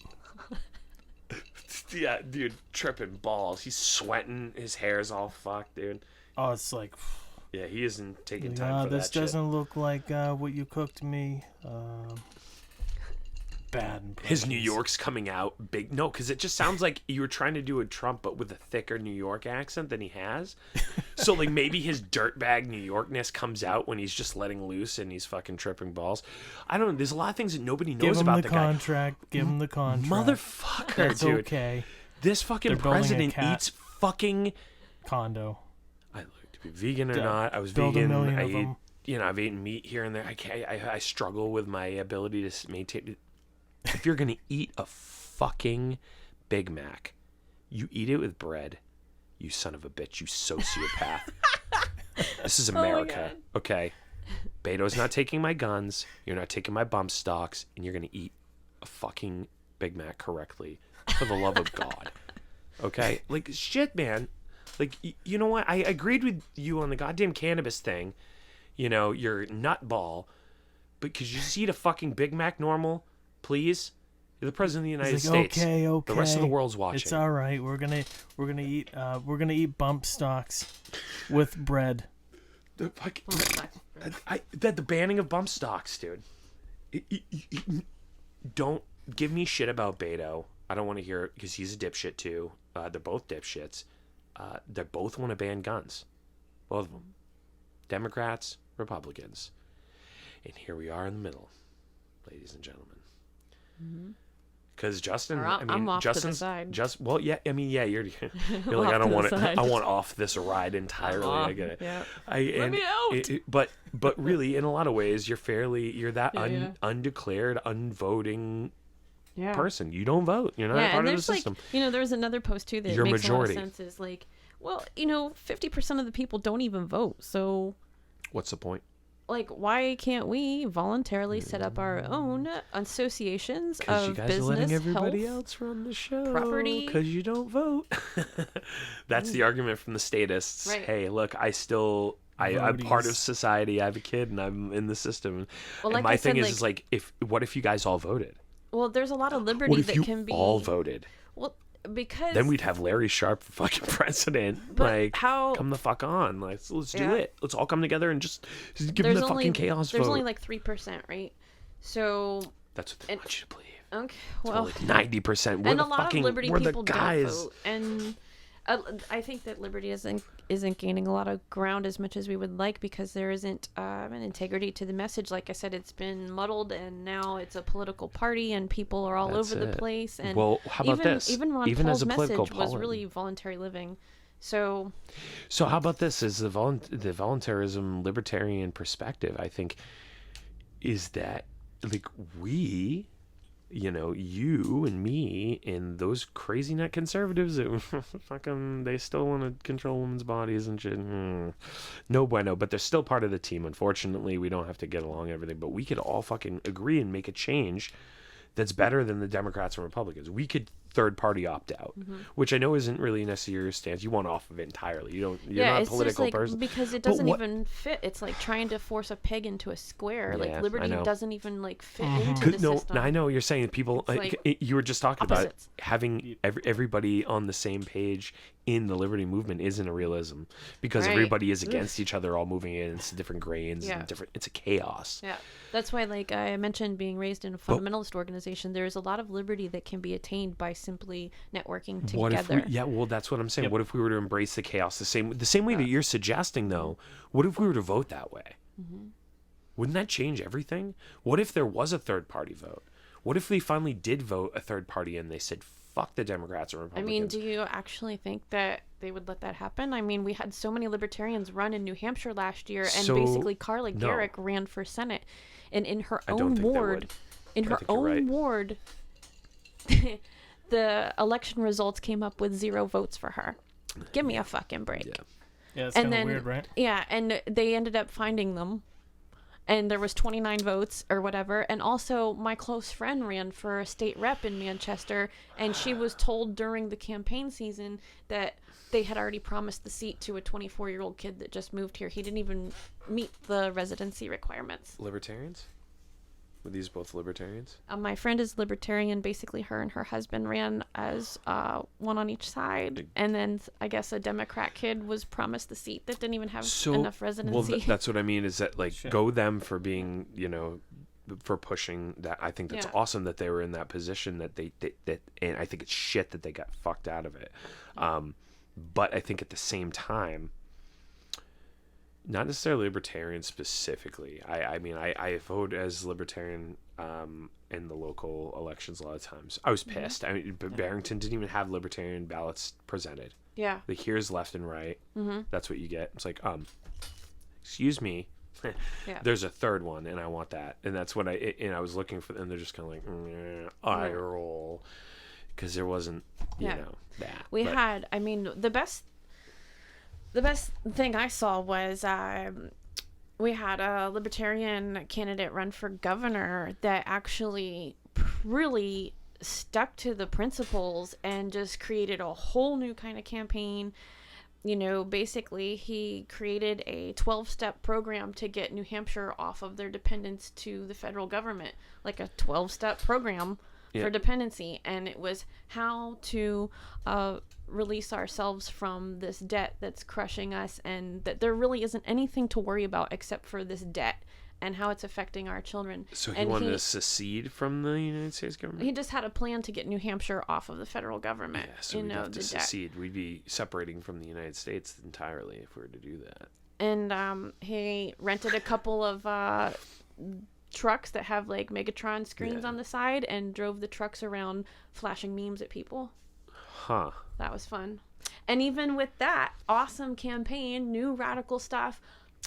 Yeah, dude, tripping balls. He's sweating. His hair's all fucked, dude. Oh, it's like, yeah, he isn't taking time for that shit. This doesn't look like what you cooked me. Bad impressions. His New York's coming out big. No, because it just sounds like you were trying to do a Trump, but with a thicker New York accent than he has. So, like, maybe his dirtbag New Yorkness comes out when he's just letting loose and he's fucking tripping balls. I don't know. There's a lot of things that nobody knows about the guy. Give him the contract. Motherfucker, That's dude. Okay. This fucking president eats fucking condo. I to be vegan or not. I was vegan. I've eaten meat here and there. I struggle with my ability to maintain. If you're gonna eat a fucking Big Mac, you eat it with bread. You son of a bitch. You sociopath. This is America, okay? Beto's not taking my guns. You're not taking my bump stocks, and you're gonna eat a fucking Big Mac correctly, for the love of God. Okay? Like shit, man. Like you know what? I agreed with you on the goddamn cannabis thing. You know, your nutball, but could you just eat a fucking Big Mac normal? Please, you're the president of the United States. Okay. The rest of the world's watching. It's all right. We're gonna eat bump stocks with bread. The banning of bump stocks, dude. Don't give me shit about Beto. I don't want to hear it because he's a dipshit too. They're both dipshits. They both want to ban guns, both of them. Democrats, Republicans, and here we are in the middle, ladies and gentlemen. Because Justin, I'm off Justin's to the side. You're like, I don't want it. I want off this ride entirely. I get it. Yeah. Let me out. But really, in a lot of ways, you're that undeclared, unvoting person. You don't vote. You're not part of the system. Like, there's another post too that You're makes majority. a lot of sense. Is like, well, 50% of the people don't even vote. So What's the point? Like, why can't we voluntarily set up our own associations of you guys business, are letting everybody health, else run the show, property? because you don't vote. That's the argument from the statists. Right. Hey, look, I'm part of society. I have a kid, and I'm in the system. Well, and like my I thing said, is like, what if you guys all voted? Well, there's a lot of liberty What if that you can be all voted? Well, because Then we'd have Larry Sharpe fucking president. But like, how- come the fuck on. Like, let's do Yeah. it. Let's all come together and just give them the fucking chaos there's vote. only like 3%, right? So That's what they want you to believe. okay, Well, well, like 90%. We're and the a lot fucking, of liberty we're the people don't guys. vote, and I think that liberty isn't gaining a lot of ground as much as we would like, because there isn't an integrity to the message. Like I said, it's been muddled, and now it's a political party, and people are all That's over the it. place. And Well, how about even this? even Ron Even Paul's as a political message was polity. really voluntary living. So So how about this? Is the voluntarism libertarian perspective? I think is that like we, you and me and those crazy nut conservatives that fucking they still want to control women's bodies and shit. No bueno, but they're still part of the team. Unfortunately, we don't have to get along and everything, but we could all fucking agree and make a change that's better than the Democrats and Republicans. We could third party opt out, which I know isn't really necessarily your stance. You want off of it entirely. You're not a it's political just like, person. because it But doesn't what- even fit. It's like trying to force a peg into a square. Yeah, Like I liberty know. doesn't even like fit into the No, system. I know you're saying people. It's You were just talking opposites. about having everybody on the same page in the liberty movement isn't a realism, because Right. everybody is against each other, all moving in different grains Yeah. and different. It's a chaos. Yeah, that's why, like I mentioned, being raised in a fundamentalist organization, there is a lot of liberty that can be attained by simply networking together. What if we? Yeah, well, that's what I'm saying. Yep. What if we were to embrace the chaos the same way that you're suggesting, though? What if we were to vote that way? Wouldn't that change everything? What if there was a third party vote? What if they finally did vote a third party and they said, "Fuck the Democrats or I Republicans"? mean, do you actually think that they would let that happen? I mean, we had so many libertarians run in New Hampshire last year, and So, basically Carla no. Garrick ran for Senate, and in her I don't own think they ward, would. in I her think you're own right. ward, the election results came up with 0 votes for her. Give me a fucking break. Yeah. Yeah, it's And kind of then weird, right? Yeah, and they ended up finding them, and there was 29 votes or whatever. And also, my close friend ran for a state rep in Manchester, and she was told during the campaign season that they had already promised the seat to a 24-year-old kid that just moved here. He didn't even meet the residency requirements. Libertarians? Were these both libertarians? My friend is libertarian. Basically, her and her husband ran as one on each side, and then I guess a Democrat kid was promised the seat that didn't even have enough residency. Well, that's what I mean. Is that like Shit. go them for being, for pushing that. I think that's Yeah. awesome that they were in that position. That and I think it's shit that they got fucked out of it. But I think at the same time, not necessarily libertarian specifically. I mean, I vote as libertarian in the local elections a lot of times. I was pissed. I mean, Barrington didn't even have libertarian ballots presented. Yeah. Like, here's left and right. That's what you get. It's like, excuse me. Yeah. There's a third one, and I want that. And that's what I was looking for. And they're just kind of like, eye roll, because there wasn't, that. We But- had, I mean, the best thing I saw was we had a libertarian candidate run for governor that actually really stuck to the principles and just created a whole new kind of campaign. Basically he created a 12-step program to get New Hampshire off of their dependence to the federal government, like a 12-step program for dependency. And it was how to release ourselves from this debt that's crushing us, and that there really isn't anything to worry about except for this debt and how it's affecting our children. So he And wanted to secede from the United States government? he just had a plan to get New Hampshire off of the federal government. Yeah, so we'd have to the debt. secede. We'd be separating from the United States entirely if we were to do that. And he rented a couple of trucks that have like Megatron screens Yeah. on the side and drove the trucks around flashing memes at people. Huh. That was fun. And even with that awesome campaign, new radical stuff,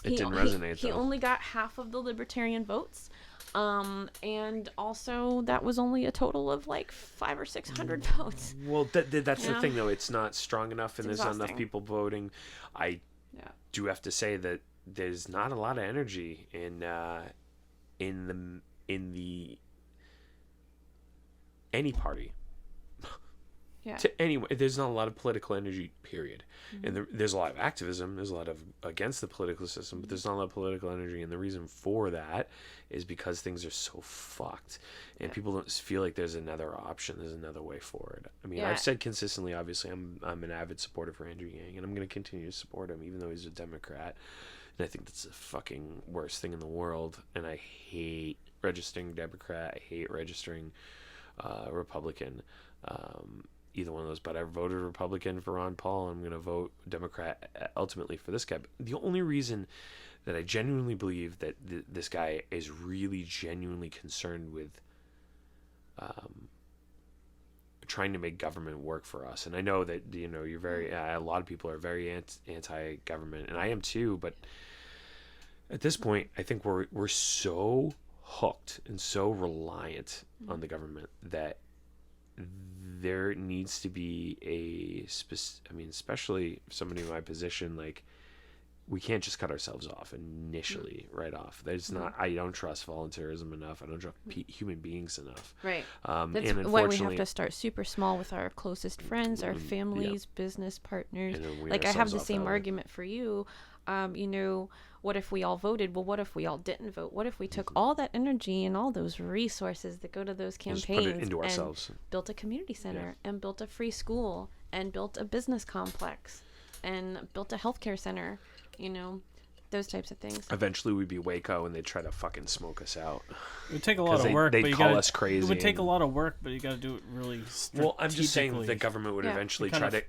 It didn't resonate, He though. only got half of the libertarian votes. And also that was only a total of like 500 or 600 votes. Well, that's the Yeah. thing, though. It's not strong enough, and It's there's not enough exhausting. people voting. I Yeah. do have to say that there's not a lot of energy in the any party. Yeah. Anyway, there's not a lot of political energy, period. And there's a lot of activism. There's a lot of against the political system, but there's not a lot of political energy. And the reason for that is because things are so fucked, and people don't feel like there's another option. There's another way forward. I mean, I've said consistently, obviously, I'm an avid supporter for Andrew Yang, and I'm going to continue to support him, even though he's a Democrat. And I think that's the fucking worst thing in the world. And I hate registering Democrat. I hate registering Republican. Either one of those, but I voted Republican for Ron Paul. I'm going to vote Democrat ultimately for this guy. But the only reason that I genuinely believe that this guy is really genuinely concerned with trying to make government work for us, and I know that you're very a lot of people are very anti-government, and I am too. But at this point, I think we're so hooked and so reliant on the government that there needs to be especially somebody in my position, like, we can't just cut ourselves off initially, right off. There's not. I don't trust voluntarism enough. I don't trust human beings enough. Right. That's and why we have to start super small with our closest friends, our families, business partners. Like, I have the same argument for you. What if we all voted? Well, what if we all didn't vote? What if we took all that energy and all those resources that go to those campaigns put it into ourselves, built a community center, and built a free school, and built a business complex, and built a healthcare center, those types of things. Eventually we'd be Waco and they'd try to fucking smoke us out. It would take a lot of work. They'd call us crazy. It would take a lot of work, but you got to do it really strategically. Well, I'm just saying the government would eventually try to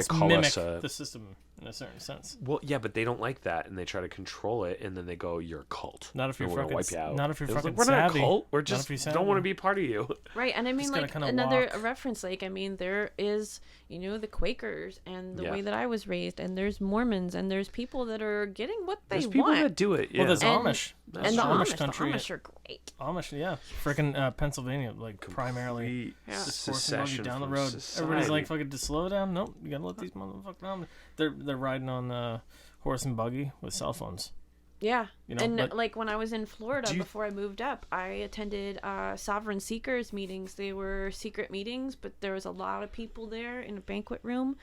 call mimic us the system in a certain sense. Well, yeah, but they don't like that, and they try to control it, and then they go, "You're a cult. Not if you're fucking wipe you out. Not if you're fucking we're savvy. Not a cult. We're just don't want to be part of you." Right, and I mean, like, another reference, like, I mean, there is, the Quakers and the way that I was raised, and there's Mormons, and there's people that are getting what they want. People that do it. Yeah. Well, there's Amish. And the Amish country. The Amish are great. Amish, yeah, freaking Pennsylvania, like primarily secession down the road. Society. Everybody's like, fucking, to slow down. Nope, you gotta let these motherfuckers down. They're riding on horse and buggy with cell phones. Yeah, like when I was in Florida before I moved up, I attended Sovereign Seekers meetings. They were secret meetings, but there was a lot of people there in a banquet room.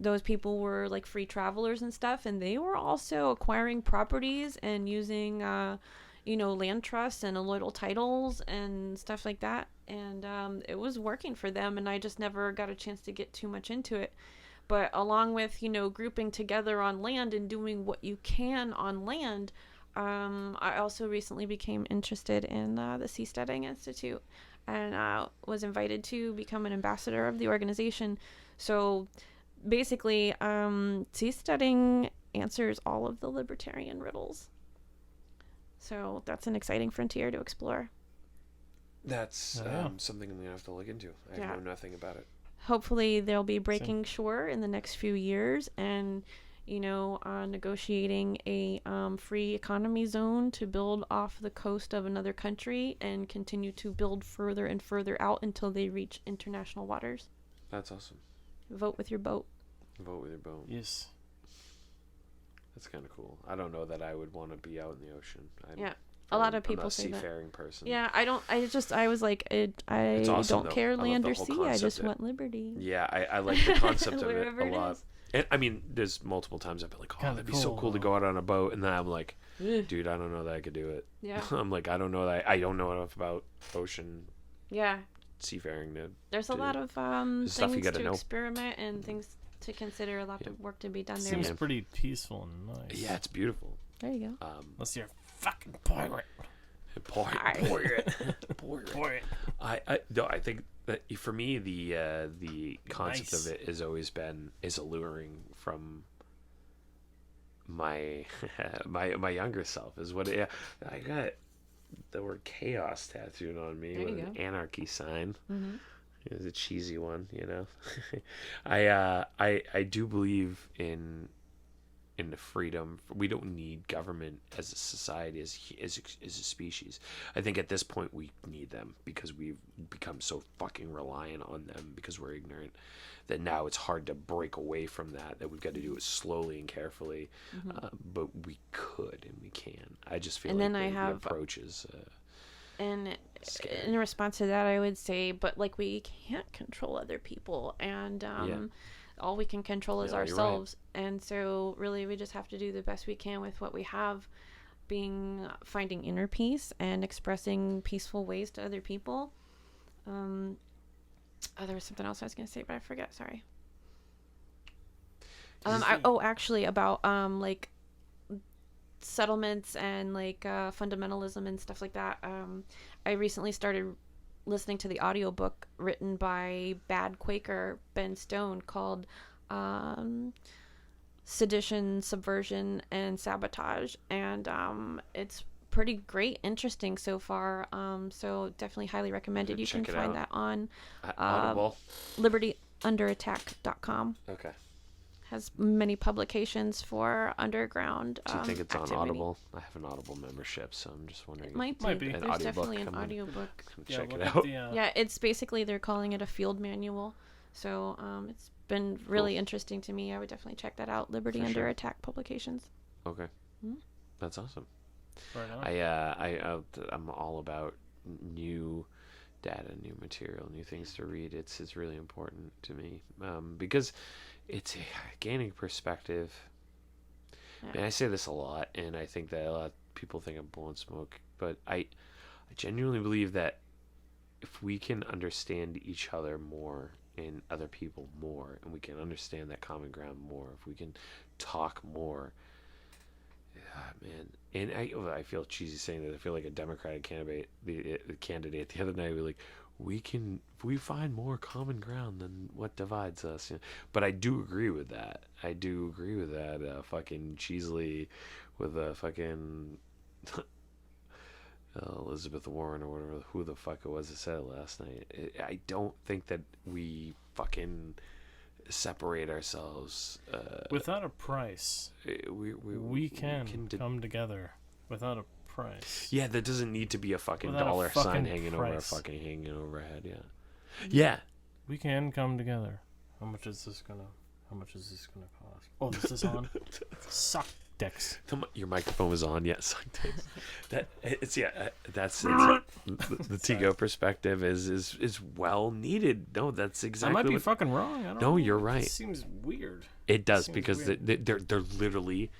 Those people were like free travelers and stuff, and they were also acquiring properties and using, land trusts and allodial titles and stuff like that. And it was working for them, and I just never got a chance to get too much into it. But along with, grouping together on land and doing what you can on land, I also recently became interested in the Seasteading Institute, and was invited to become an ambassador of the organization. So basically, seasteading answers all of the libertarian riddles. So that's an exciting frontier to explore. That's something I'm going to have to look into. I know nothing about it. Hopefully they'll be breaking shore in the next few years and, negotiating a free economy zone to build off the coast of another country and continue to build further and further out until they reach international waters. That's awesome. Vote with your boat. Vote with your boat. Yes. That's kind of cool. I don't know that I would want to be out in the ocean. A lot of people say that. I'm not a seafaring person. Yeah, I was like, I don't care land or sea. I just want liberty. Yeah, I like the concept of it a lot. And I mean, there's multiple times I've been like, that'd be so cool to go out on a boat. And then I'm like, dude, I don't know that I could do it. Yeah. I'm like, I don't know enough about ocean. Yeah. Seafaring. There's a lot of things to experiment and things to consider. A lot of work to be done there. Seems pretty peaceful and nice. Yeah, it's beautiful. There you go. Unless you're fucking pirate. Pirate. I think that for me the concept of it has always been alluring from my my younger self is what I got the word chaos tattooed on me with an anarchy sign. Mm-hmm. It was a cheesy one, I do believe in in the freedom. We don't need government as a society, as a species. I think at this point we need them because we've become so fucking reliant on them because we're ignorant, that now it's hard to break away from that we've got to do it slowly and carefully. But we could and we can. I just feel And like then I the have- approach is And scary. in response to that, I would say, but like we can't control other people, and all we can control is No, you're right. ourselves. And so, really, we just have to do the best we can with what we have, finding inner peace and expressing peaceful ways to other people. There was something else I was gonna say, but I forgot. Sorry. Actually, about like settlements and like fundamentalism and stuff like that. I recently started listening to the audiobook written by Bad Quaker Ben Stone called Sedition, Subversion, and Sabotage, and it's pretty great, interesting so far. So definitely highly recommended. You can Check it find out. that on Audible. libertyunderattack.com. Okay. Has many publications for underground Do you think it's activity. on Audible? I have an Audible membership, so I'm just wondering. It might Might be. be. An There's audiobook definitely an coming. audiobook. Check look it at out. the, Yeah, it's basically, they're calling it a field manual. So it's been really interesting to me. I would definitely check that out. Liberty For Under sure. Attack Publications. Okay. Mhm. That's awesome. Right on. I'm all about new data, new material, new things to read. It's really important to me because it's gaining perspective. Yeah. And I say this a lot, and I think that a lot of people think I'm blowing smoke, but I genuinely believe that if we can understand each other more and other people more, and we can understand that common ground more, if we can talk more, man. And I feel cheesy saying that. I feel like a Democratic candidate. The candidate the other night, we find more common ground than what divides us. You know? But I do agree with that. Fucking Cheesley with a fucking Elizabeth Warren or whatever, who the fuck it was that said it last night. I don't think that we fucking separate ourselves Without a price, we can come together without a price. Yeah, there doesn't need to be a fucking Without a dollar fucking sign hanging price. over our head. Yeah. We can come together. How much is this gonna cost? Oh, this is on. Suck dicks. Your microphone was on. Yes, that's the Tigo perspective is well needed. No, that's exactly. I might be fucking wrong. I don't No, know. you're right. It seems weird. It does Seems because weird. they're literally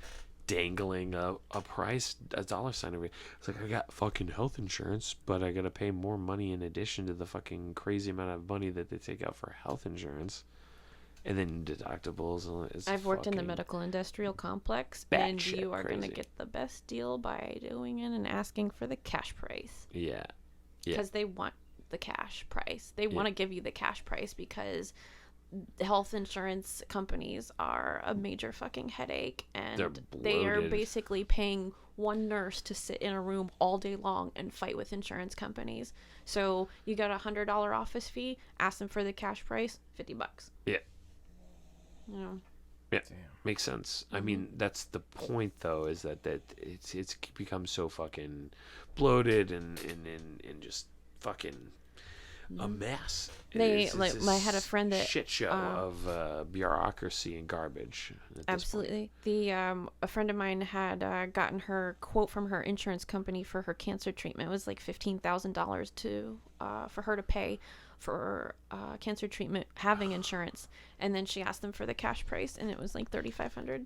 dangling a price, a dollar sign over. It's like, I got fucking health insurance, but I gotta pay more money in addition to the fucking crazy amount of money that they take out for health insurance, and then deductibles. And I've worked in the fucking medical industrial complex, batshit and you are going to crazy. get the best deal by doing it and asking for the cash price. Yeah. Because they want the cash price. They want to give you the cash price because health insurance companies are a major fucking headache, and They're they are bloated. basically paying one nurse to sit in a room all day long and fight with insurance companies. So you got $100 office fee, ask them for the cash price, $50. Yeah. You know. Yeah, Damn. makes sense. I mean, that's the point, though, is that it's become so fucking bloated and just fucking a mess. I had a friend that shit show of bureaucracy and garbage. At this point. Absolutely. A friend of mine had gotten her quote from her insurance company for her cancer treatment. It was like $15,000 for her to pay for cancer treatment having insurance, and then she asked them for the cash price, and it was like $3,500.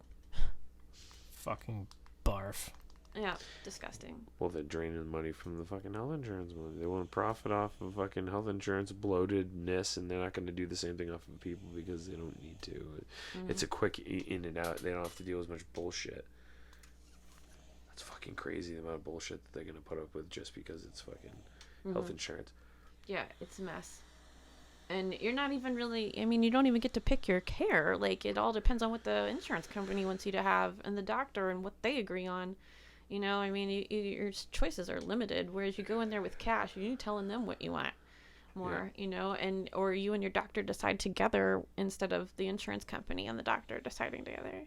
Fucking barf. Yeah, disgusting. Well, they're draining money from the fucking health insurance money. They want to profit off of fucking health insurance bloatedness, and they're not going to do the same thing off of people because they don't need to. It's a quick in and out. They don't have to deal with as much bullshit. That's fucking crazy, the amount of bullshit that they're going to put up with just because it's fucking health insurance. Yeah, it's a mess. And you're not even really, I mean, you don't even get to pick your care. Like, it all depends on what the insurance company wants you to have and the doctor and what they agree on. You know, I mean, your choices are limited. Whereas you go in there with cash, you're telling them what you want more, you know, or you and your doctor decide together instead of the insurance company and the doctor deciding together.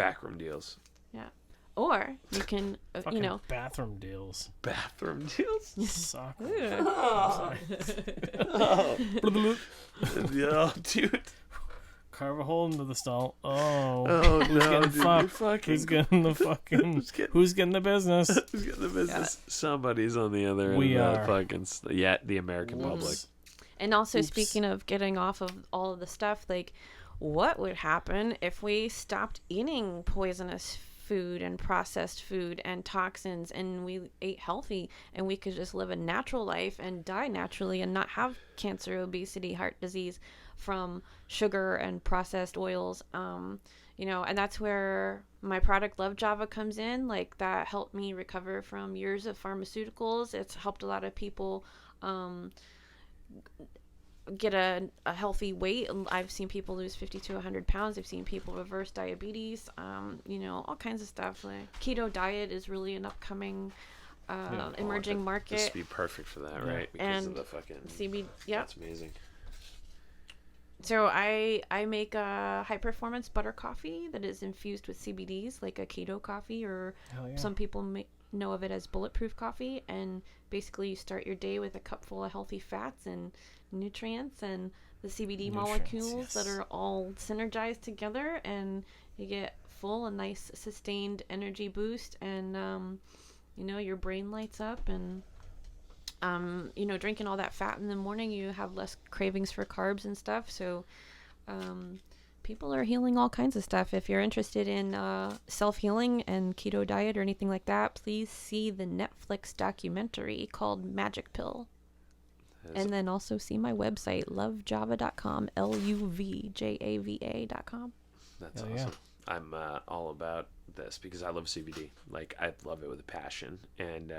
Backroom deals. Yeah. Or you can, Fucking bathroom deals. Bathroom deals? Suck. Oh. Yo, dude. Carve a hole into the stall. Oh, Oh, who's no, getting dude, fucked? Who's getting the fucking? Who's getting the business? Who's getting the business? Somebody's on the other end We of are. that fucking... the American public. And also, Oops. speaking of getting off of all of the stuff, like, what would happen if we stopped eating poisonous food and processed food and toxins, and we ate healthy, and we could just live a natural life and die naturally and not have cancer, obesity, heart disease from sugar and processed oils? And that's where my product Luv Java comes in. Like, that helped me recover from years of pharmaceuticals. It's helped a lot of people get a healthy weight. I've seen people lose 50 to 100 pounds. I've seen people reverse diabetes, all kinds of stuff. Like, keto diet is really an upcoming emerging market. This would be perfect for that, right? Because of the fucking CBD. Yeah, that's amazing. So I make a high performance butter coffee that is infused with CBDs, like a keto coffee, or some people may know of it as bulletproof coffee. And basically, you start your day with a cup full of healthy fats and nutrients and the CBD molecules that are all synergized together, and you get full and nice sustained energy boost, and your brain lights up, and drinking all that fat in the morning, you have less cravings for carbs and stuff. So people are healing all kinds of stuff. If you're interested in self-healing and keto diet or anything like that, please see the Netflix documentary called Magic Pill. And then also see my website, luvjava.com, LUVJAVA.com. That's awesome. Yeah. I'm all about this because I love CBD. Like, I love it with a passion. And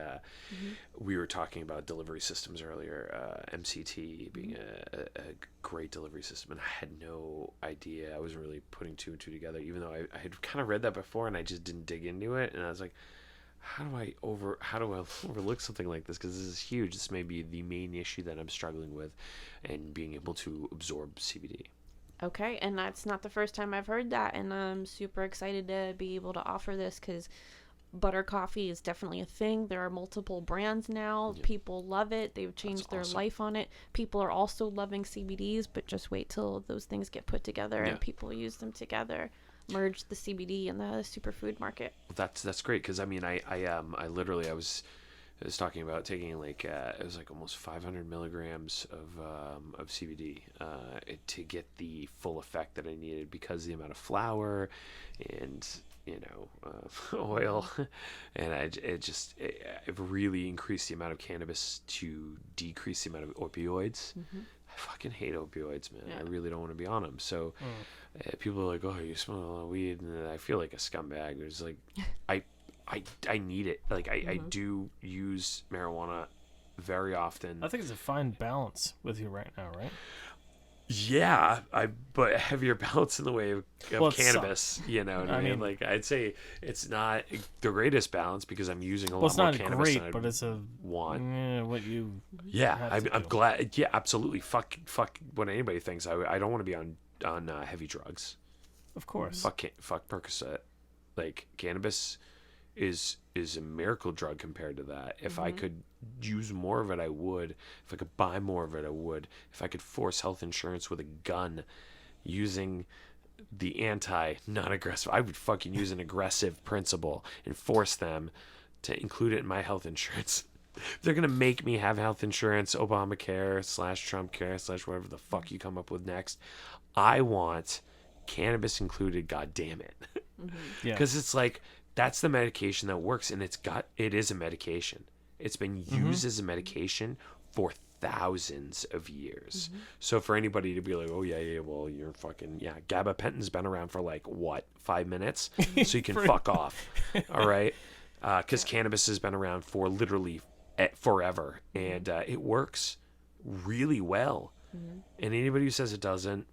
we were talking about delivery systems earlier, MCT being a great delivery system. And I had no idea. I wasn't really putting two and two together, even though I had kind of read that before and I just didn't dig into it. And I was like, how do I overlook something like this? Because this is huge. This may be the main issue that I'm struggling with, and being able to absorb CBD. Okay, and that's not the first time I've heard that, and I'm super excited to be able to offer this because butter coffee is definitely a thing. There are multiple brands now. Yep. People love it. They've changed their life on it. People are also loving CBDs, but just wait till those things get put together and people use them together. Merge the CBD and the superfood market. That's great, because I mean I was talking about taking like it was like almost 500 milligrams of CBD to get the full effect that I needed, because the amount of flour and oil, and I've really increased the amount of cannabis to decrease the amount of opioids. I fucking hate opioids, man. I really don't want to be on them. So people are like, "Oh, you smoke a lot of weed," and I feel like a scumbag. There's like, I need it. Like I do use marijuana very often. I think it's a fine balance with you right now, right? Yeah, but heavier balance in the way of cannabis. You know what I mean? Like, I'd say it's not the greatest balance because I'm using a lot more cannabis. It's not great, but it's a want. What you? Yeah, I'm glad. Yeah, absolutely. Fuck what anybody thinks. I don't want to be on heavy drugs. Of course. Fuck Percocet. Like, cannabis is a miracle drug compared to that. If I could use more of it, I would. If I could buy more of it, I would. If I could force health insurance with a gun using the non-aggressive, I would fucking use an aggressive principle and force them to include it in my health insurance. If they're going to make me have health insurance, Obamacare / Trump care / whatever the fuck you come up with next, I want cannabis included, god damn it. Because it's like, that's the medication that works, and it is a medication. It's been used as a medication for thousands of years. So for anybody to be like, oh yeah, well, you're fucking, gabapentin's been around for like, what, 5 minutes? So you can fuck off. All right? Because cannabis has been around for literally forever, and it works really well. And anybody who says it doesn't,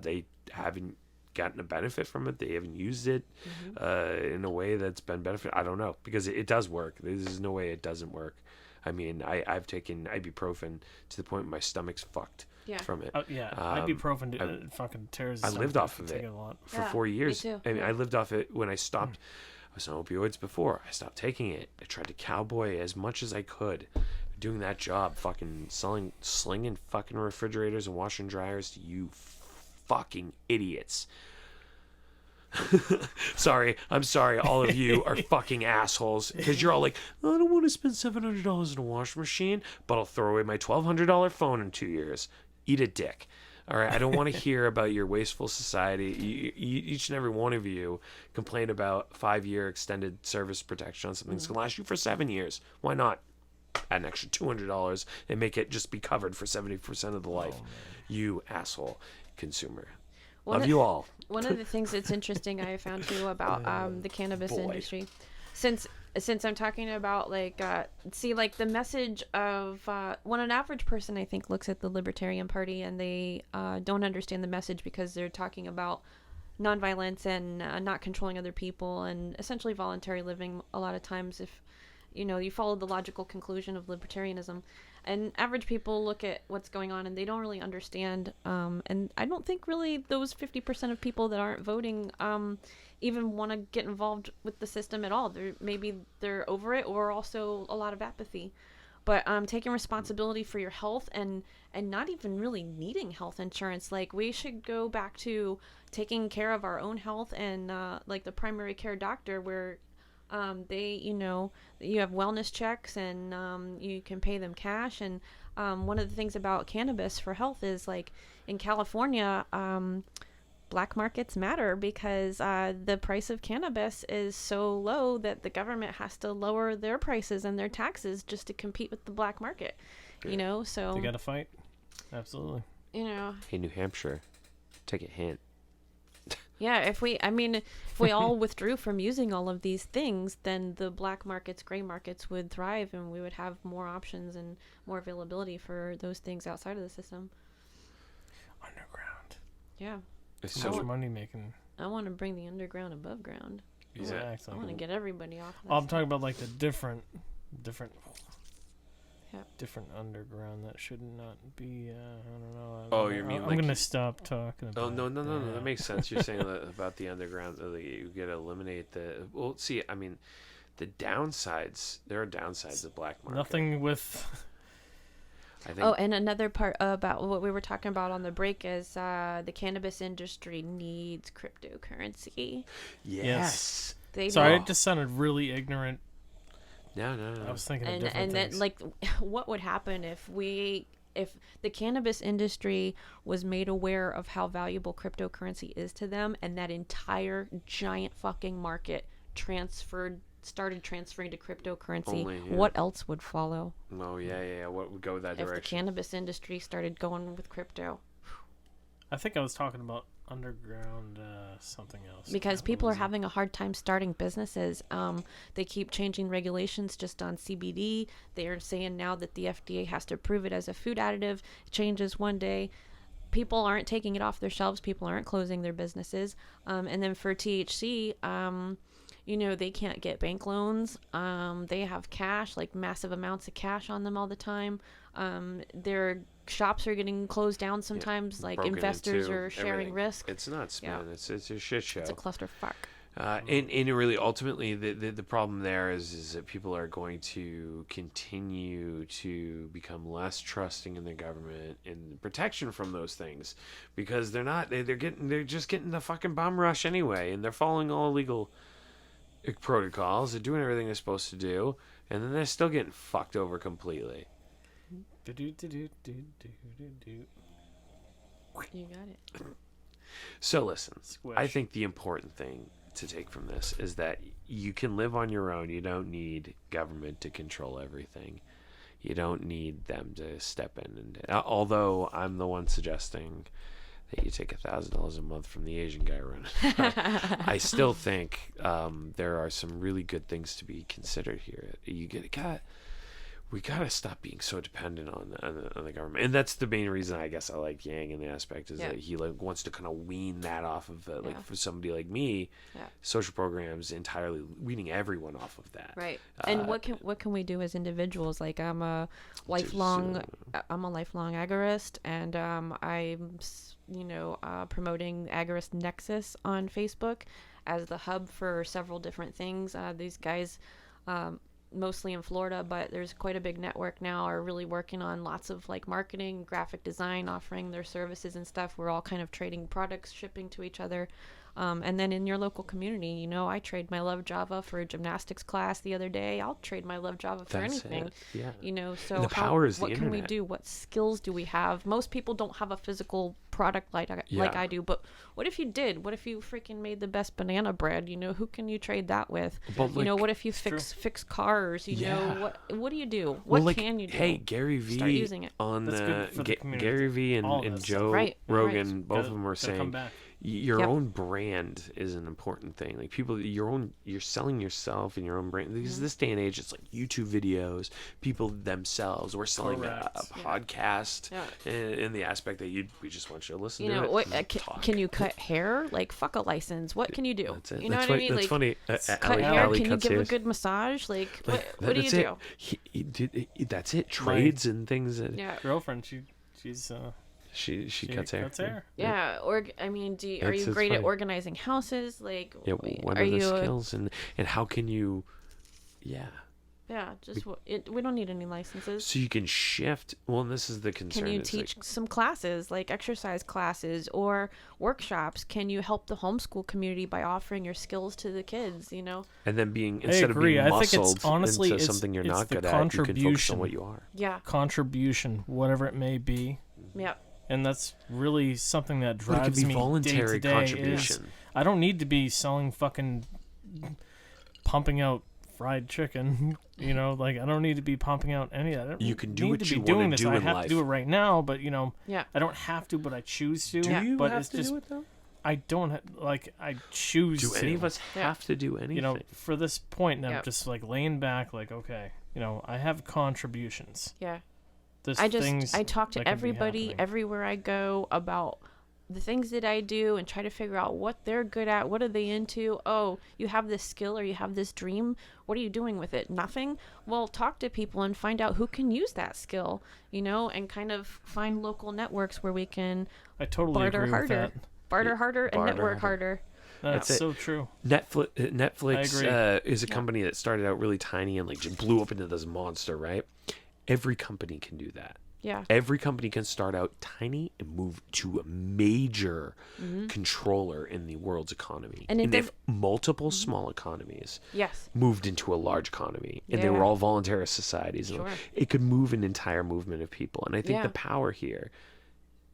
they haven't gotten a benefit from it. They haven't used it in a way that's been benefit. I don't know, because it does work. There's no way it doesn't work. I mean, I've taken ibuprofen to the point where my stomach's fucked from it. Yeah, ibuprofen fucking tears. I lived off of it a lot. for 4 years. Me too. I mean, I lived off it when I stopped. I was on opioids before. I stopped taking it. I tried to cowboy as much as I could, doing that job, fucking slinging fucking refrigerators and washer and dryers to you fucking idiots. I'm sorry, all of you are fucking assholes, because you're all like, oh, I don't want to spend $700 in a washing machine, but I'll throw away my $1,200 phone in 2 years. Eat a dick. All right, I don't want to hear about your wasteful society. Each and every one of you complain about 5-year extended service protection on something that's going to last you for 7 years. Why not add an extra $200 and make it just be covered for 70% of the life? You asshole consumer. Love you all. One of the things that's interesting I found too about the cannabis industry, since I'm talking about like the message of when an average person I think looks at the Libertarian Party and they don't understand the message because they're talking about nonviolence and not controlling other people and essentially voluntary living. A lot of times, if you follow the logical conclusion of libertarianism, and average people look at what's going on and they don't really understand. And I don't think really those 50% of people that aren't voting even want to get involved with the system at all. Maybe they're over it, or also a lot of apathy. But taking responsibility for your health and not even really needing health insurance. Like, we should go back to taking care of our own health and like the primary care doctor, where you have wellness checks and you can pay them cash. And one of the things about cannabis for health is, like, in California, black markets matter because the price of cannabis is so low that the government has to lower their prices and their taxes just to compete with the black market. So they gotta fight. Absolutely. Hey, New Hampshire, take a hint. Yeah, if we all withdrew from using all of these things, then the black markets, gray markets would thrive, and we would have more options and more availability for those things outside of the system. Underground. Yeah. So much money making. I want to bring the underground above ground. Exactly. I want to get everybody off. I'm talking about like the different underground that should not be. I don't know. I'm gonna stop talking about. Oh no! That makes sense. You're saying that about the underground. You gotta eliminate the. Well, see, I mean, the downsides. There are downsides of black market. Nothing with. I think. Oh, and another part about what we were talking about on the break is the cannabis industry needs cryptocurrency. Yes. Sorry, it just sounded really ignorant. No. I was thinking of different and things. then, like, what would happen if the cannabis industry was made aware of how valuable cryptocurrency is to them, and that entire giant fucking market started transferring to cryptocurrency? What else would follow? Oh yeah. What would go that direction? If the cannabis industry started going with crypto? I think I was talking about underground something else. Because people are having a hard time starting businesses. They keep changing regulations just on CBD. They are saying now that the FDA has to approve it as a food additive. It changes one day. People aren't taking it off their shelves. People aren't closing their businesses. And then for THC, they can't get bank loans. They have cash, like massive amounts of cash on them all the time. Their shops are getting closed down sometimes, like investors are sharing risk. It's nuts, man. It's a shit show. It's a clusterfuck. And really, ultimately, the problem there is that people are going to continue to become less trusting in the government and protection from those things, because they're just getting the fucking bum rush anyway, and they're following all legal protocols. They're doing everything they're supposed to do, and then they're still getting fucked over completely. You got it. So listen, I think the important thing to take from this is that you can live on your own. You don't need government to control everything. You don't need them to step in. And although I'm the one suggesting that you take $1,000 a month from the Asian guy running, I still think there are some really good things to be considered here. we gotta stop being so dependent on the government, and that's the main reason I guess I like Yang in the aspect is that he like wants to kind of wean that off of like for somebody like me, social programs entirely weaning everyone off of that. Right. And what can we do as individuals? Like I'm a lifelong agorist, and I'm promoting Agorist Nexus on Facebook as the hub for several different things. These guys, mostly in Florida, but there's quite a big network now, are really working on lots of like marketing, graphic design, offering their services and stuff. We're all kind of trading products, shipping to each other. And then in your local community, I trade my Luv Java for a gymnastics class the other day. I'll trade my Luv Java for anything. Yeah. So the power is what the can internet. we do? What skills do we have? Most people don't have a physical product like I do, but what if you did? What if you freaking made the best banana bread? Who can you trade that with? But what if you fix cars? What do you do? What can you do? Hey, Gary V Start using it. on That's good for the community. Gary V and Joe Rogan, both of them were saying your own brand is an important thing. Like you're selling yourself and your own brand. Because this day and age, it's like YouTube videos, people themselves. We're selling a podcast in the aspect that we just want you to listen to it. Can you cut hair? Like, fuck a license. What can you do? That's it. You know what I mean? That's funny. Cut hair. Can you give a good massage? Like what do you do? That's it. Trades and things. Girlfriend, she's She cuts hair. Yeah. Are you great at organizing houses? Like, what are the skills and how can you? Yeah. Yeah. We don't need any licenses. So you can shift. Well, and this is the concern. Can you teach some classes, like exercise classes or workshops? Can you help the homeschool community by offering your skills to the kids? And then instead of being muscled into something you're not good at, you can focus on what you are. Yeah. Contribution, whatever it may be. Yeah. And that's really something that drives me voluntary day to day. Contribution. I don't need to be selling pumping out fried chicken. I don't need to be pumping out any of that. You can do what you want to do in life. I have to do it right now, but I don't have to, but I choose to. Do you but have it's to just, do it though? I don't I choose to. Do any of us have to do anything? For this point, I'm just laying back, okay, I have contributions. Yeah. I talk to everybody everywhere I go about the things that I do and try to figure out what they're good at. What are they into? Oh, you have this skill or you have this dream. What are you doing with it? Nothing? Well, talk to people and find out who can use that skill, and kind of find local networks where we can barter harder. Barter harder and network harder. That's so true. Netflix is a company that started out really tiny and just blew up into this monster, right? Every company can do that. Yeah. Every company can start out tiny and move to a major controller in the world's economy. And if multiple small economies moved into a large economy, and they were all voluntarist societies, it could move an entire movement of people. And I think the power here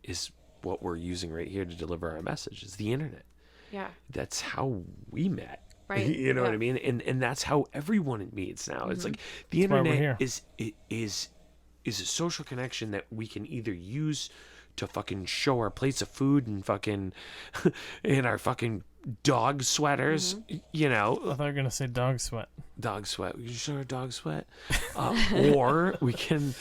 is what we're using right here to deliver our message, is the internet. Yeah. That's how we met. Right. You know what I mean? And that's how everyone meets now. It's like the internet is a social connection that we can either use to fucking show our plates of food and fucking in our fucking dog sweaters, I thought you were gonna say dog sweat. Dog sweat. We can show our dog sweat. Or we can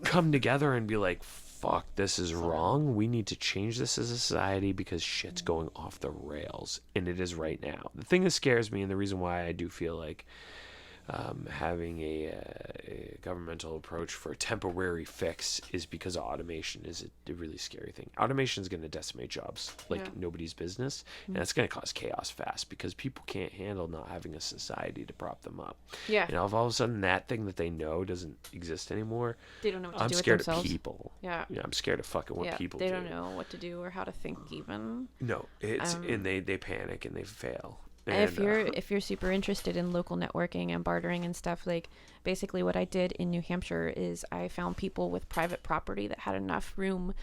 come together and be like, fuck, this is wrong. We need to change this as a society because shit's going off the rails. And it is right now. The thing that scares me, and the reason why I do feel like having a governmental approach for a temporary fix is because automation is a really scary thing. Automation is going to decimate jobs like nobody's business, and that's going to cause chaos fast because people can't handle not having a society to prop them up. Yeah. If all of a sudden that thing that they know doesn't exist anymore, they don't know what to do with scared themselves. Of people. Yeah. I'm scared of fucking what people do. They don't know what to do or how to think even. No, it's and they panic and they fail. And if you're super interested in local networking and bartering and stuff, like basically what I did in New Hampshire is I found people with private property that had enough room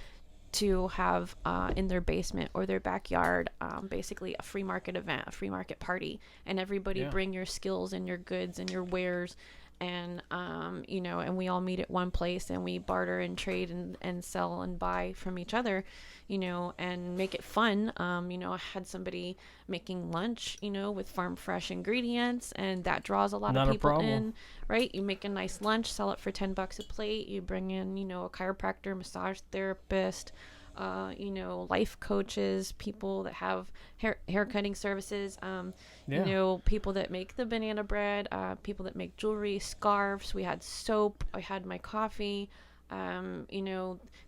to have in their basement or their backyard basically a free market event, a free market party, and everybody bring your skills and your goods and your wares and and we all meet at one place, and we barter and trade and sell and buy from each other, and make it fun. I had somebody making lunch, with farm fresh ingredients, and that draws a lot Not of a people problem. in, right? You make a nice lunch, sell it for $10 a plate. You bring in, a chiropractor, massage therapist, life coaches, people that have hair cutting services, people that make the banana bread, people that make jewelry, scarves. We had soap. I had my coffee.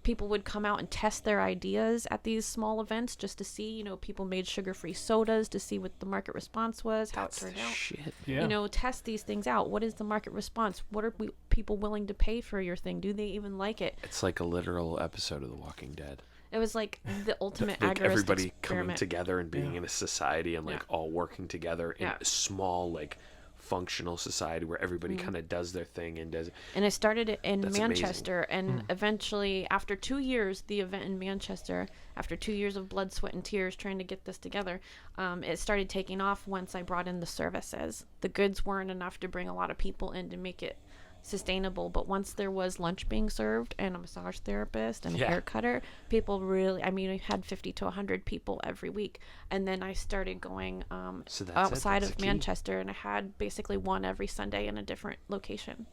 People would come out and test their ideas at these small events just to see, people made sugar-free sodas to see what the market response was, how it turned out. Shit. Yeah. Test these things out. What is the market response? What are people willing to pay for your thing? Do they even like it? It's like a literal episode of The Walking Dead. It was like the ultimate Like agorist everybody coming experiment. together and being in a society and like all working together in a small like functional society where everybody kind of does their thing and does. And I started it in That's Manchester, and eventually, after 2 years, the event in Manchester, after 2 years of blood, sweat, and tears trying to get this together, it started taking off once I brought in the services. The goods weren't enough to bring a lot of people in to make it sustainable, but once there was lunch being served and a massage therapist and a hair cutter, people really, I had 50 to 100 people every week. And then I started going So that's outside That's of the key. Manchester, and I had basically one every Sunday in a different location.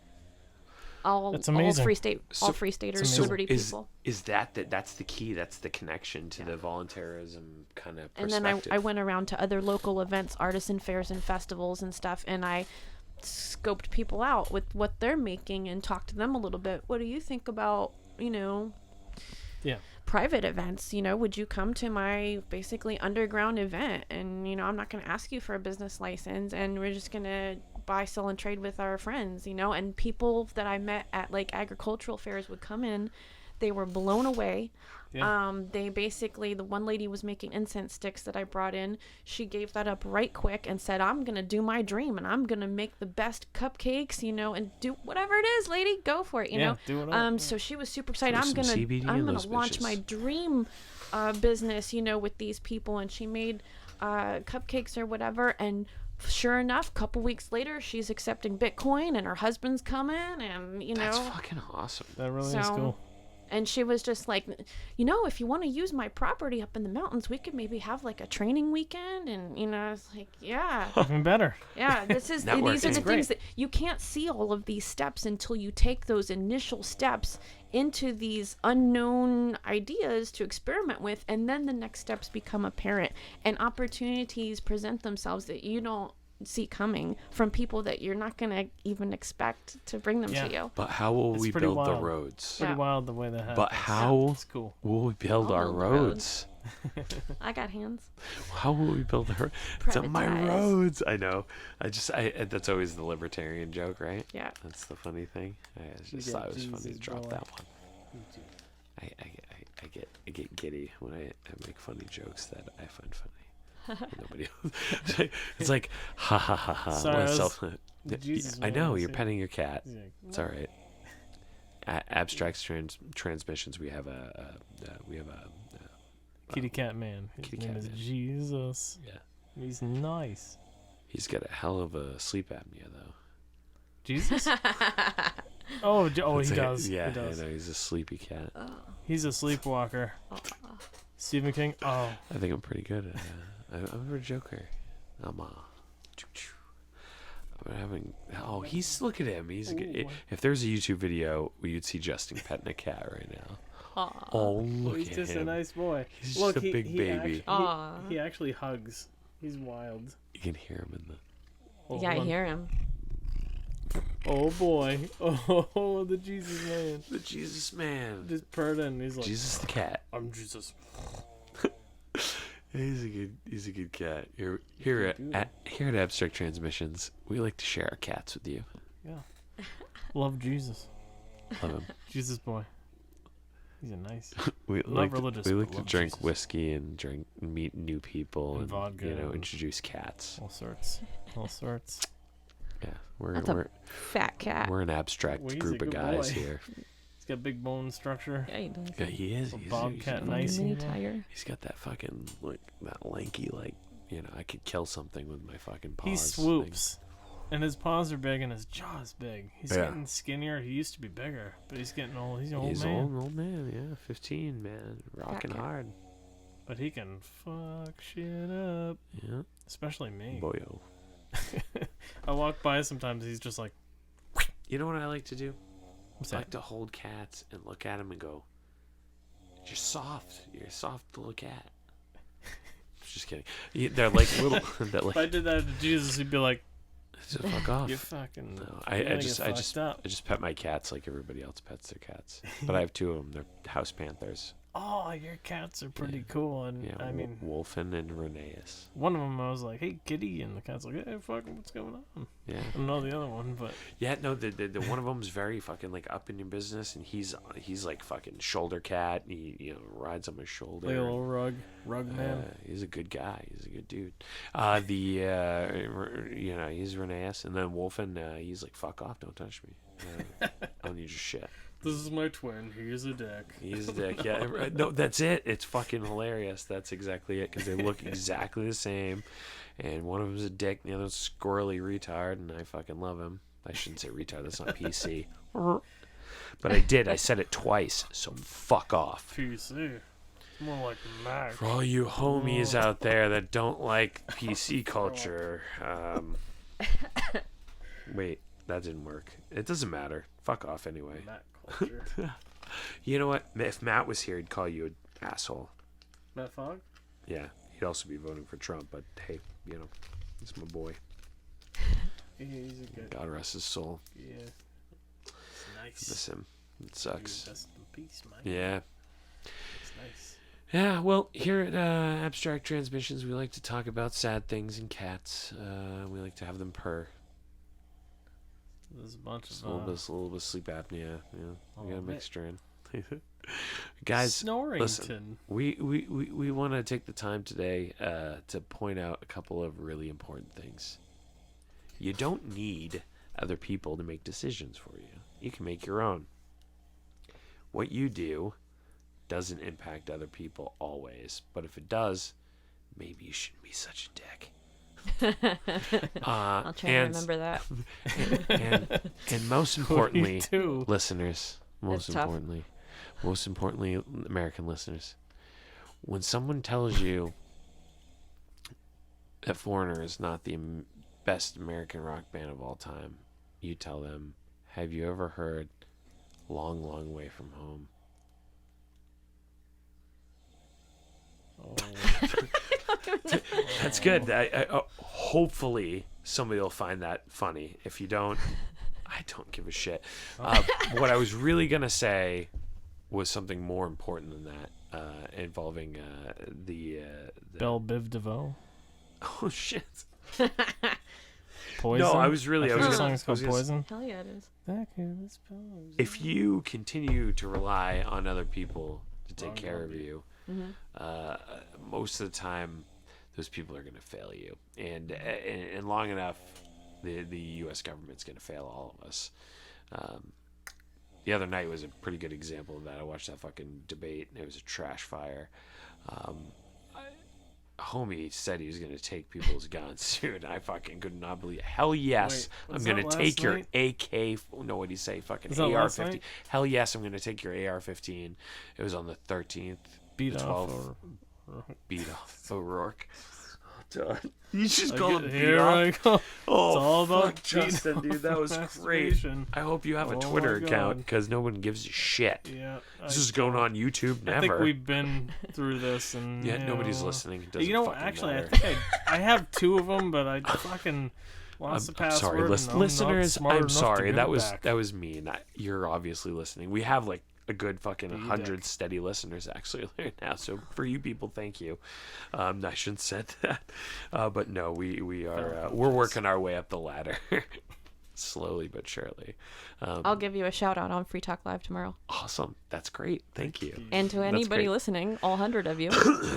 All That's amazing. All free staters, amazing. Liberty people. Is that's the key? That's the connection to the voluntarism kind of And perspective. then I went around to other local events, artisan fairs and festivals and stuff, and I scoped people out with what they're making and talked to them a little bit. What do you think about, private events? Would you come to my basically underground event? And, I'm not going to ask you for a business license, and we're just going to buy, sell, and trade with our friends, and people that I met at like agricultural fairs would come in. They were blown away. They basically, the one lady was making incense sticks that I brought in. She gave that up right quick and said, I'm going to do my dream, and I'm going to make the best cupcakes, and do whatever it is, lady, go for it, do it all. So she was super excited. Throw I'm some going CBD to in those launch bitches. my dream business, with these people. And she made cupcakes or whatever, and sure enough, a couple weeks later, she's accepting Bitcoin, and her husband's coming, and, That's fucking awesome. That really is So- cool. And she was just like, if you want to use my property up in the mountains, we could maybe have like a training weekend. And, I was like, yeah, Even better. yeah, these are the Networking. things that you can't see all of these steps until you take those initial steps into these unknown ideas to experiment with. And then the next steps become apparent, and opportunities present themselves that you don't see coming from people that you're not going to even expect to bring them to you. But how will It's we pretty build the wild. roads? Pretty Yeah. wild the way that happens. But how It's cool. will we build I'll our build the roads? I got hands. How will we build our It's on my Privatize. roads? I know. That's always the libertarian joke, right? Yeah. That's the funny thing. I just You thought get it was funny Jesus, to drop boy. that one. I get giddy when I make funny jokes that I find funny. Nobody else. It's like ha ha ha ha. Sorry, I was- myself- the Jesus I know man, you're see? petting your cat. He's like, It's all right. Abstract transmissions. We have a Kitty cat man. His Kitty name cat is man. Jesus. yeah. He's nice. He's got a hell of a sleep apnea though. Jesus? oh, he It's like- does. Yeah, he does. I know he's a sleepy cat. He's a sleepwalker. Stephen King. Oh, I think I'm pretty good at I'm a joker. I'm having. Oh, look at him. He's. If there's a YouTube video, you'd see Justin petting a cat right now. Oh, look he's at just him. a nice boy. He's Look, just a big baby. He actually hugs. He's wild. You can hear him in the. Oh, Yeah, I hold on. hear him. Oh boy. Oh, the Jesus man. The Jesus man. Just purring. He's like, Jesus the cat. I'm Jesus. He's a good cat. Here at Abstract Transmissions, we like to share our cats with you. Yeah. Love Jesus. Love him. Jesus boy. He's a nice. We Not like religious, we but like to love drink Jesus. whiskey and meet new people And and vodka and- introduce cats. All sorts. All sorts. Yeah, we're That's a fat cat. we're an abstract Well, he's group a of good guys boy. here. He's got big bone structure. Yeah, he does. Yeah, he is. A He's bobcat he's, nice. Mini Yeah. tiger. he's got that fucking that lanky I could kill something with my fucking paws. He thing. swoops. And his paws are big and his jaw is big. He's Yeah. getting skinnier. He used to be bigger, but he's getting old. He's an old He's man. old man, yeah. 15, man. Rocking Okay. hard. But he can fuck shit up. Yeah. Especially me. Boyo. I walk by sometimes, he's just like, You know what I like to do? what's I that? like to hold cats and look at them and go, "You're soft. You're a soft little cat." Just kidding. They're like little. They're If I like, did that to Jesus, he'd be like, just fuck off. you fucking... No, you're I gonna just get I just fucked up. I just pet my cats like everybody else pets their cats. But I have two of them. They're house panthers. Oh, your cats are pretty cool. And Yeah, I mean, Wolfen and Rheneas. one of them I was like, hey, kitty. And the cat's like, hey, fucking, what's going on? Yeah. I don't know the other one, but Yeah, no, the one of them's very fucking like up in your business, and he's like fucking shoulder cat. He rides on my shoulder. like a little rug man. He's a good guy. He's a good dude. He's Rheneas, and then Wolfen. He's like, fuck off, don't touch me. I don't need your shit. This is my twin. He's a dick. He's a dick. Yeah, no, that's it. It's fucking hilarious. That's exactly it, because they look exactly the same, and one of them's a dick, and the other's a squirrely retard, and I fucking love him. I shouldn't say retard. That's not PC. But I did. I said it twice. So fuck off. PC. More like Mac. For all you homies out there that don't like PC culture, wait, that didn't work. It doesn't matter. Fuck off anyway. Mac culture. You know what? If Matt was here, he'd call you an asshole. Matt Fogg? Yeah, he'd also be voting for Trump, but hey, he's my boy. Yeah, he's a good. God rest his soul. Yeah. It's nice. Miss him. It sucks. Rest in peace, man. Yeah. It's nice. Yeah, well, here at Abstract Transmissions, we like to talk about sad things and cats. We like to have them purr. There's a bunch Just of a little bit of sleep apnea. Yeah, we got a bit. mixture in. Guys, Snorington. listen, we want to take the time today to point out a couple of really important things. You don't need other people to make decisions for you. You can make your own. What you do doesn't impact other people always, but if it does, maybe you shouldn't be such a dick. I'll try and remember that. and most importantly, too. listeners, most That's tough. importantly, American listeners, when someone tells you that Foreigner is not the best American rock band of all time, you tell them, have you ever heard Long, Long Way from Home? That's good. Hopefully somebody will find that funny. If you don't, I don't give a shit. What I was really going to say was something more important than that, involving the Belle Biv DeVoe. Oh, shit. Poison. No, I was really... I I think was the gonna, song's called Poison. Hell yeah, it is. if you continue to rely on other people to take care of you, most of the time those people are going to fail you, and long enough the U.S. government's going to fail all of us. The other night was a pretty good example of that. I watched that fucking debate, and it was a trash fire. Homie said he was going to take people's guns, dude. I fucking could not believe it. Hell yes, Wait, I'm was going that to take your last AK. No, what did he say? Fucking Was that last AR-15. night? Hell yes, I'm going to take your AR-15. It was on the 13th. Beat the off 12th. or Beat off O'Rourke. You just I call get- him beat here I off. go. Oh, It's all about fuck, Justin, beat dude. That off was great. masturbation. I hope you have a Oh Twitter my account, God. because no one gives a shit. Yeah. This is going on YouTube. Never. I think we've been through this, and Yeah, nobody's listening. It doesn't You know, fucking actually, matter. I think I have two of them, but I fucking lost the I'm password. sorry, and I'm not listeners. smart I'm enough to sorry. give That it was back. mean. You're obviously listening. We have like a good fucking Be 100 dick. steady listeners actually right now. So for you people, thank you. I shouldn't have said that, but no, we are we're working our way up the ladder, slowly but surely. I'll give you a shout out on Free Talk Live tomorrow. Awesome. That's great. Thank you. And to That's anybody great. listening, all 100 of you,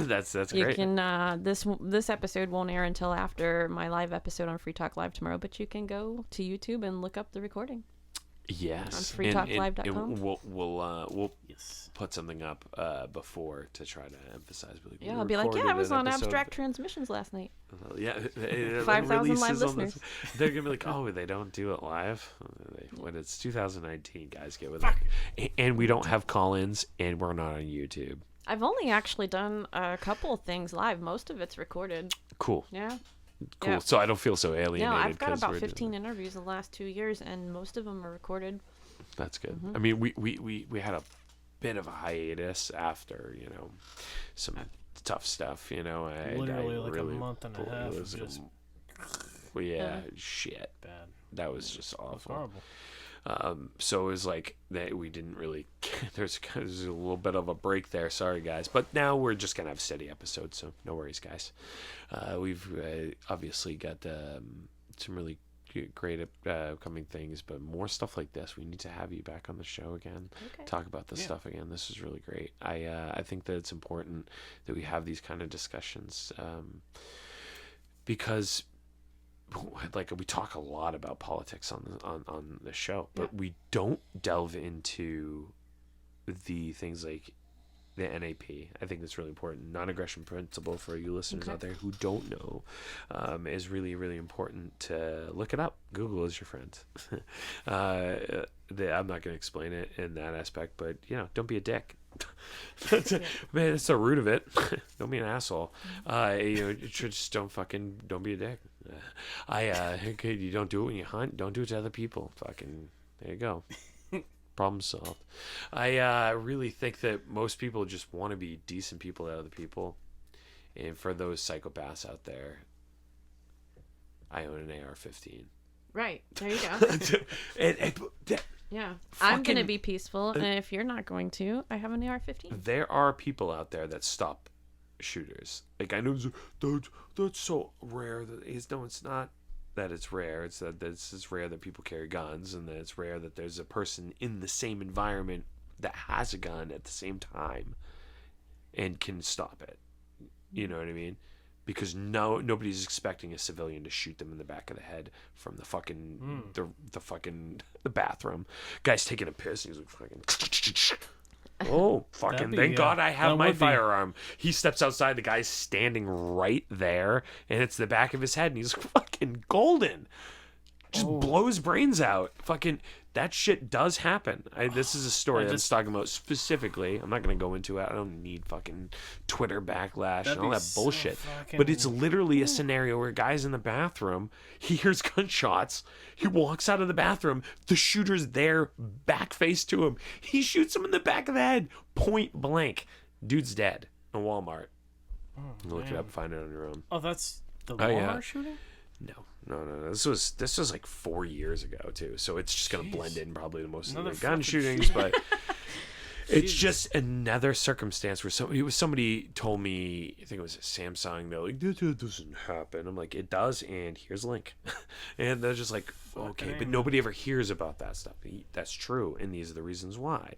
That's you great. can this episode won't air until after my live episode on Free Talk Live tomorrow, but you can go to YouTube and look up the recording. Yes, On freetalklive.com? and we'll Yes. put something up before to try to emphasize. Yeah, I'll be like, yeah, I was on Abstract Transmissions last night. Yeah, 5,000 live releases on listeners. They're gonna be like, oh, they don't do it live when it's 2019. Guys, get with it. And we don't have call-ins, and we're not on YouTube. I've only actually done a couple of things live. Most of it's recorded. Cool. Yeah. Cool. Yeah. So I don't feel so alienated. No, I've got 'cause about we're 15 interviews in the last 2 years, and most of them are recorded. That's good. I mean, we had a bit of a hiatus after, some tough stuff, Literally like a month and a half of just shit. bad. That was just awful. Horrible. So it was like that we didn't really there's a little bit of a break there, sorry guys, but now we're just gonna have steady episodes, so no worries guys. We've obviously got some really great upcoming things, but more stuff like this. We need to have you back on the show again. Okay. Talk about this stuff again. This is really great. I think that it's important that we have these kind of discussions, because like we talk a lot about politics on the show, but we don't delve into the things like the NAP. I think that's really important. Non-aggression principle, for you listeners out there who don't know, is really, really important to look it up. Google is your friend. I'm not going to explain it in that aspect, but don't be a dick. Man, that's the root of it. Don't be an asshole. Just don't be a dick. You don't do it when you hunt. Don't do it to other people. Fucking, there you go. Problem solved. I really think that most people just want to be decent people to other people, and for those psychopaths out there, I own an AR-15. Right. There you go. Yeah. I'm going to be peaceful, and if you're not going to, I have an AR-15. There are people out there that stop shooters. Like, I know that's so rare. No, it's not that it's rare. It's that it's rare that people carry guns, and that it's rare that there's a person in the same environment that has a gun at the same time and can stop it. You know what I mean? Because nobody's expecting a civilian to shoot them in the back of the head from the fucking the bathroom. Guy's taking a piss and he's like fucking oh, fucking thank God I have my firearm. He steps outside, the guy's standing right there, and it's the back of his head, and he's fucking golden. Just blows brains out. Fucking, that shit does happen. This is a story that's talking about specifically. I'm not going to go into it. I don't need fucking Twitter backlash and all that bullshit. But it's literally a scenario where a guy's in the bathroom, he hears gunshots, he walks out of the bathroom, the shooter's there, back face to him. He shoots him in the back of the head, point blank. Dude's dead in Walmart. Look it up, find it on your own. Oh, that's the Walmart shooting? No. This was like 4 years ago too, so it's just gonna blend in probably to most of the gun shootings, but it's just another circumstance where somebody told me, I think it was a Samsung, they're like, this doesn't happen. I'm like, it does, and here's a link. And they're just like, okay, but nobody ever hears about that stuff. That's true, and these are the reasons why.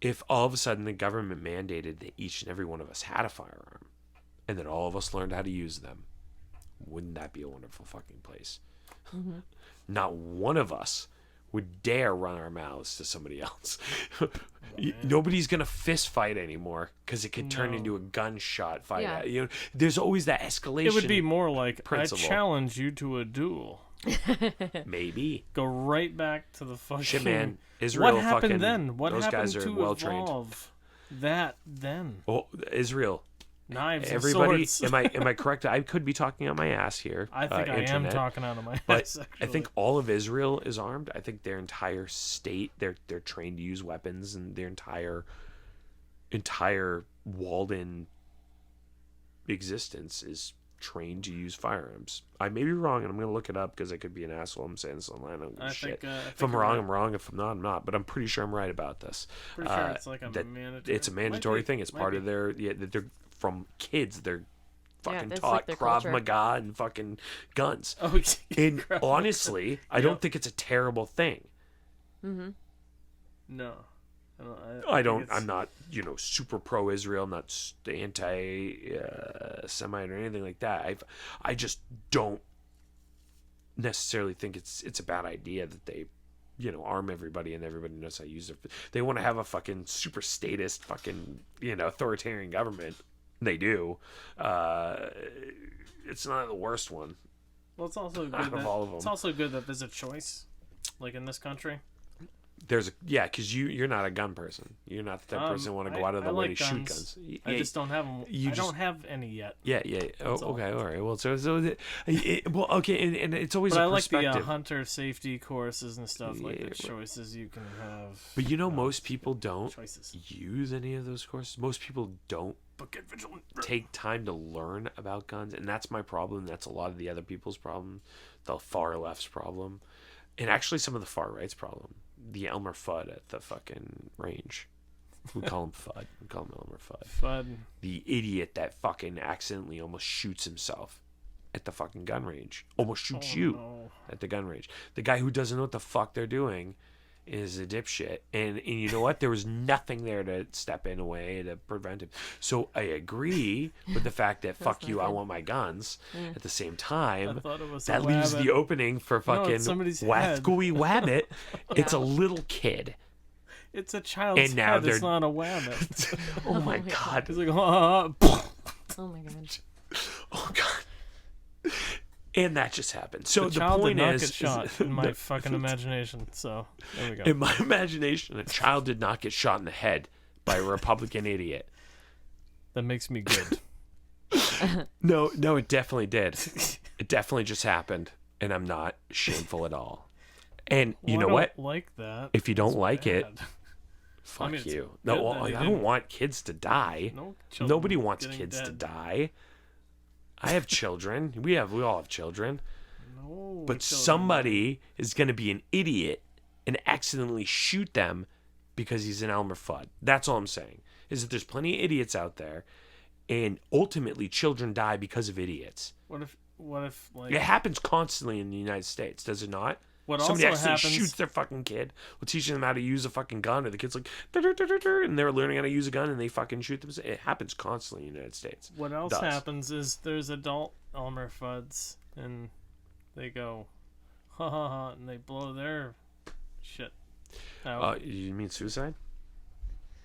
If all of a sudden the government mandated that each and every one of us had a firearm, and then all of us learned how to use them, wouldn't that be a wonderful fucking place? Mm-hmm. Not one of us would dare run our mouths to somebody else. Nobody's gonna fist fight anymore because it could turn into a gunshot fight. Yeah. There's always that escalation. It would be more like, principle. I challenge you to a duel. Maybe go right back to the fucking shit, man. Israel. What happened then? What those happened guys are to well evolve trained. That then? Oh, Israel. Knives Everybody, and swords. am I correct? I could be talking out my ass here. I think I am talking out of my ass. Actually. I think all of Israel is armed. I think their entire state, they're trained to use weapons, and their entire walled-in existence is trained to use firearms. I may be wrong, and I'm going to look it up because I could be an asshole. I'm saying this online. If I'm wrong, I'm wrong. If I'm not, I'm not. But I'm pretty sure I'm right about this. Pretty sure it's like a mandatory. It's a mandatory thing. It's part of their. Yeah, they're from kids. They're fucking taught like Krav Maga and fucking guns. Oh, and honestly, I don't think it's a terrible thing. Mm-hmm. No. I'm not, super pro-Israel. I'm not anti-Semite or anything like that. I just don't necessarily think it's a bad idea that they arm everybody and everybody knows how to use it. They want to have a fucking super statist fucking, authoritarian government. They do. It's not the worst one. Well, it's also good out of all of them. It's also good that there's a choice, like in this country. Because you're not a gun person. You're not the type of person who want to go out of the way to shoot guns. I just don't have them. Don't have any yet. Yeah. Okay, all right. Well, okay, and it's always but a I perspective. like the hunter safety courses and stuff, like the choices you can have. But most people don't use any of those courses. Most people don't take time to learn about guns, and that's my problem. That's a lot of the other people's problem, the far left's problem, and actually some of the far right's problem. The Elmer Fudd at the fucking range. We call him Fudd. We call him Elmer Fudd. Fudd. The idiot that fucking accidentally almost shoots himself at the fucking gun range. Almost shoots at the gun range. The guy who doesn't know what the fuck they're doing is a dipshit. And you know what? There was nothing there to step in a way to prevent him. So I agree with the fact that fuck you, I want my guns. At the same time, that leaves the opening for fucking Wathgooey Wabbit. It's a little kid. It's a child's head. It's not a wabbit. Oh my god. He's like, oh my god. Oh god. And that just happened. So the child point did not is, get shot in my fucking imagination. So there we go. In my imagination, a child did not get shot in the head by a Republican idiot. That makes me good. No, it definitely did. It definitely just happened, and I'm not shameful at all. And you know what? Like that. If you don't like bad. it, fuck you. No, I don't want kids to die. Nobody wants kids to die. I have children. We all have children. But somebody is going to be an idiot and accidentally shoot them because he's an Elmer Fudd. That's all I'm saying. Is that there's plenty of idiots out there, and ultimately children die because of idiots. What if like it happens constantly in the United States, does it not? also Somebody actually happens... shoots their fucking kid. We'll teach them how to use a fucking gun, or the kid's like, and they're learning how to use a gun, and they fucking shoot them. It happens constantly in the United States. What else happens is there's adult Elmer Fudds, and they go, ha ha ha, and they blow their shit out. You mean suicide?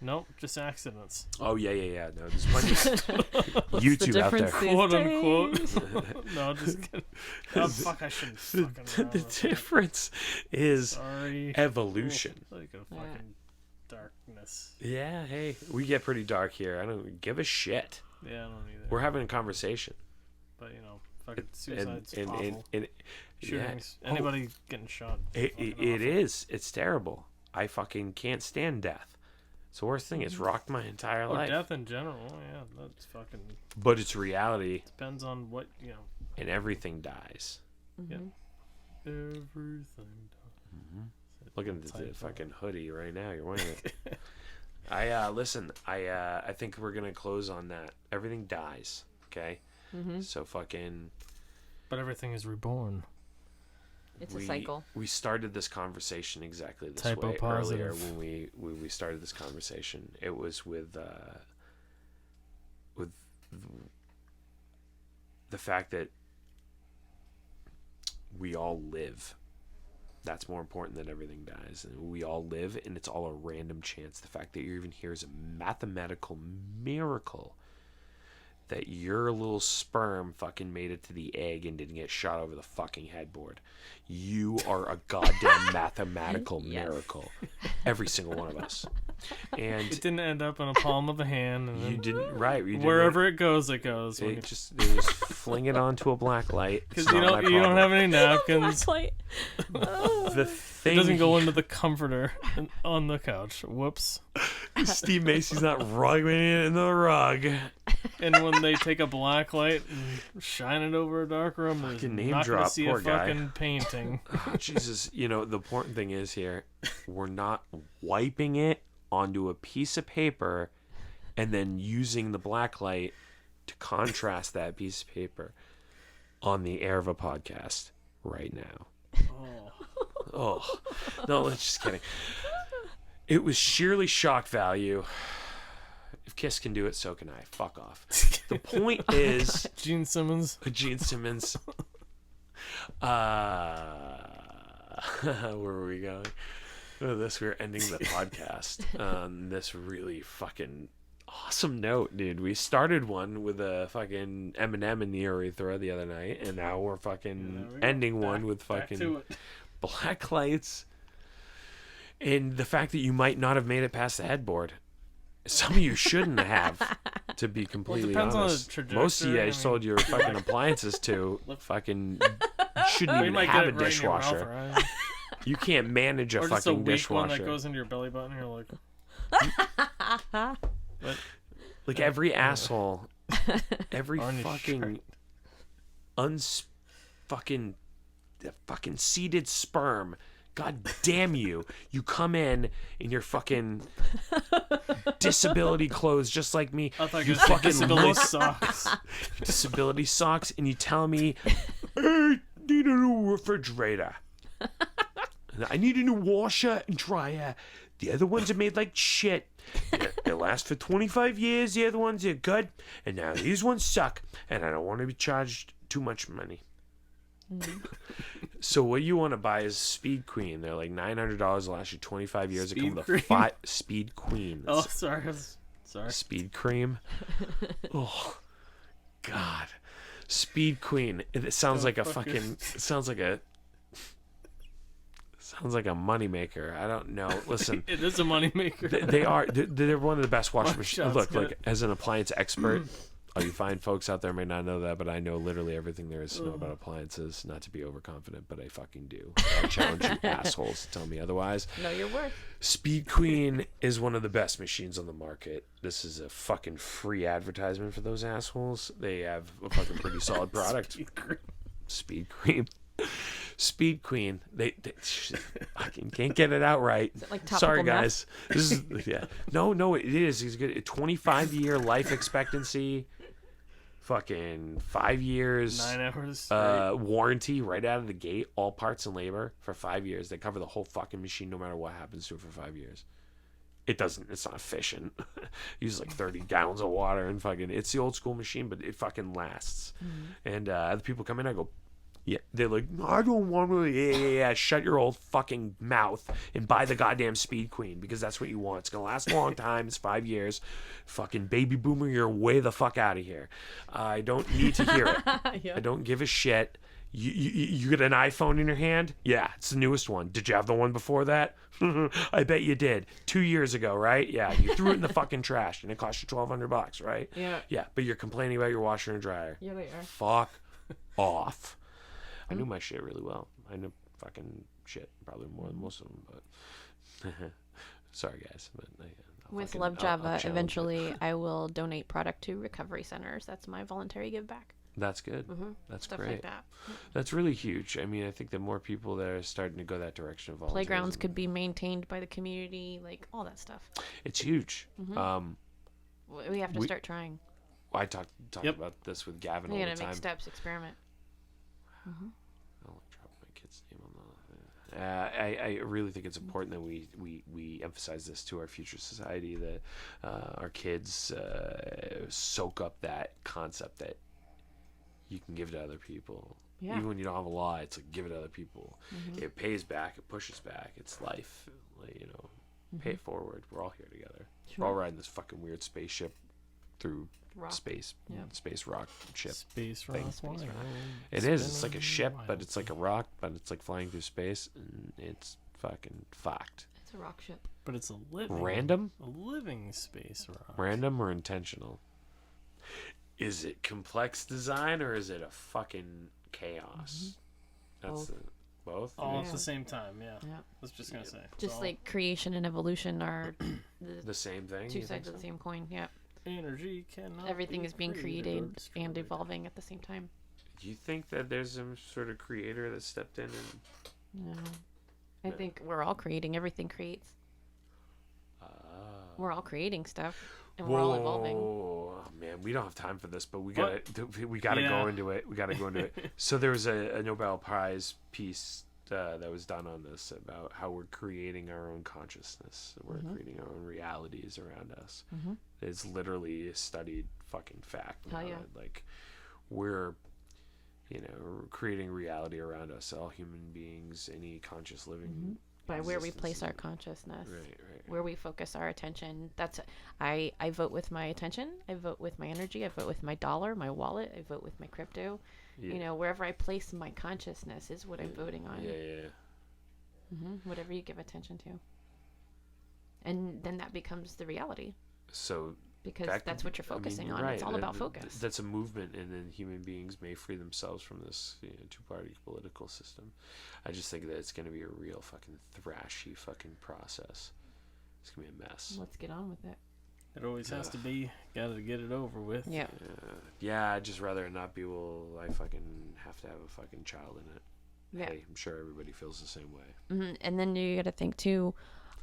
Nope, just accidents. Oh yeah. No, there's plenty of YouTube out there, quote unquote. No, just kidding. Oh, fuck, I shouldn't fucking. The difference is evolution. Like a fucking darkness. Yeah, hey, we get pretty dark here. I don't give a shit. Yeah, I don't either. We're having a conversation. But fucking suicide's awful. Shootings. Yeah. Anybody getting shot. It is. It's terrible. I fucking can't stand death. It's the worst thing. It's rocked my entire life. Death in general. Yeah, that's fucking. But it's reality. Depends on what And everything dies. Yeah. Everything dies. Mm-hmm. Look at the fucking hoodie right now. You're wearing it. Listen. I think we're gonna close on that. Everything dies. Okay. Mm-hmm. So fucking. But everything is reborn. It's a cycle. We started this conversation exactly this Typo way positive. earlier when we started this conversation. It was with the fact that we all live. That's more important than everything dies. And we all live, and it's all a random chance. The fact that you're even here is a mathematical miracle. That your little sperm fucking made it to the egg and didn't get shot over the fucking headboard. You are a goddamn mathematical miracle. Every single one of us. And it didn't end up in a palm of a hand. And you didn't, right. You wherever it goes, it goes. They just fling it onto a black light. Because you don't have any napkins. Black light. The thing... It doesn't go into the comforter on the couch. Whoops. Steve Macy's not rubbing it in the rug. And when they take a black light and shine it over a dark room, there's not going to see a fucking painting. Oh, Jesus, the important thing is here, we're not wiping it onto a piece of paper and then using the black light to contrast that piece of paper on the air of a podcast right now. Oh. No, let's just kidding. It was sheerly shock value. If Kiss can do it, so can I. Fuck off. The point is... Gene Simmons. Gene Simmons. Where were we going? Oh, we're ending the podcast on this really fucking awesome note, dude. We started one with a fucking Eminem in the urethra the other night, and now we're fucking ending one with fucking black lights. And the fact that you might not have made it past the headboard. Some of you shouldn't have, to be completely honest. Most of you I sold your fucking appliances to fucking shouldn't even have a dishwasher. Right? You can't manage a fucking dishwasher. One that goes into your belly button. You're like, like every asshole, every fucking fucking seeded sperm. God damn you! You come in your fucking disability clothes, just like me. I thought you fucking disability socks. Disability socks, and you tell me, I need a new refrigerator. I need a new washer and dryer. The other ones are made like shit. They last for 25 years. The other ones are good. And now these ones suck. And I don't want to be charged too much money. So what you want to buy is Speed Queen. They're like $900. Last you 25 years. It comes with a Speed Queen. Oh, sorry. Speed Cream. Oh, God. Speed Queen. It sounds like a fucking... It sounds like a moneymaker. I don't know. Listen, it is a moneymaker. They are. They're one of the best washing machines. Look, like as an appliance expert, all you fine folks out there may not know that, but I know literally everything there is to know about appliances. Not to be overconfident, but I fucking do. I challenge you assholes to tell me otherwise. Know your worth. Speed Queen is one of the best machines on the market. This is a fucking free advertisement for those assholes. They have a fucking pretty solid product. Speed Cream. Speed Queen. They fucking can't get it out right. Is it like Sorry, meth? guys. This is No, it is. It's good. 25-year life expectancy. Fucking 5 years. 9 hours. Warranty right out of the gate. All parts and labor for 5 years. They cover the whole fucking machine, no matter what happens to it for 5 years. It's not efficient. Uses like 30 gallons of water and fucking. It's the old school machine, but it fucking lasts. And other people come in, I go. Yeah, they're like, I don't want to. Yeah. Shut your old fucking mouth and buy the goddamn Speed Queen because that's what you want. It's gonna last a long time. It's 5 years. Fucking baby boomer, you're way the fuck out of here. I don't need to hear it. Yeah. I don't give a shit. You get an iPhone in your hand? Yeah, it's the newest one. Did you have the one before that? I bet you did. 2 years ago, right? Yeah, you threw it in the fucking trash and it cost you $1,200, right? Yeah. Yeah, but you're complaining about your washer and dryer. Yeah, they are. Fuck off. I knew my shit really well. I knew fucking shit probably more than most of them, but sorry guys. But with Luv Java, eventually I will donate product to recovery centers. That's my voluntary give back. That's good. That's Stuff great. like that. That's really huge. I mean, I think the more people that are starting to go that direction of volunteerism. Playgrounds could be maintained by the community, like all that stuff. It's huge. We have to start trying. I talked about this with Gavin all the time. Make steps, experiment. I'll drop my kid's name on the. I really think it's important that we emphasize this to our future society, that our kids soak up that concept that you can give to other people. Yeah. Even when you don't have a lot, it's like give it to other people. It pays back. It pushes back. It's life. Like, pay it forward. We're all here together. Sure. We're all riding this fucking weird spaceship through space. Yep. Space rock ship. Space rock. It is. It's like a ship, but it's like a rock, but it's like flying through space, and it's fucking fucked. It's a rock ship. But it's a living. Random? A living space rock. Random or intentional? Is it complex design or is it a fucking chaos? That's both. All at the same time, yeah. I was just going to say. Just like creation and evolution are the same thing? Two sides of the same coin, yeah. Energy cannot Everything is being created and evolving at the same time. Do you think that there's some sort of creator that stepped in and... No. I think we're all creating. Everything creates. We're all creating stuff. And we're all evolving. Oh man, we don't have time for this, but we gotta go into it. We gotta go into it. So there was a Nobel Prize piece that was done on this about how we're creating our own consciousness. We're creating our own realities around us. It's literally a studied fucking fact. Hell yeah. Like we're creating reality around us, all human beings, any conscious living. By where we place existence. our consciousness, Right. where we focus our attention. That's I vote with my attention. I vote with my energy. I vote with my dollar, my wallet. I vote with my crypto. Yeah. You know, wherever I place my consciousness is what I'm voting on. Yeah. Whatever you give attention to, and then that becomes the reality. So Because that that's could- what you're I mean, focusing you're on. right. It's all about focus. That's a movement, and then human beings may free themselves from this two-party political system. I just think that it's going to be a real fucking thrashy fucking process. It's going to be a mess. Let's get on with it. It always has to be. Got to get it over with. Yeah. Yeah, I'd just rather it not be, well, I fucking have to have a fucking child in it. Yeah. Hey, I'm sure everybody feels the same way. And then you got to think too,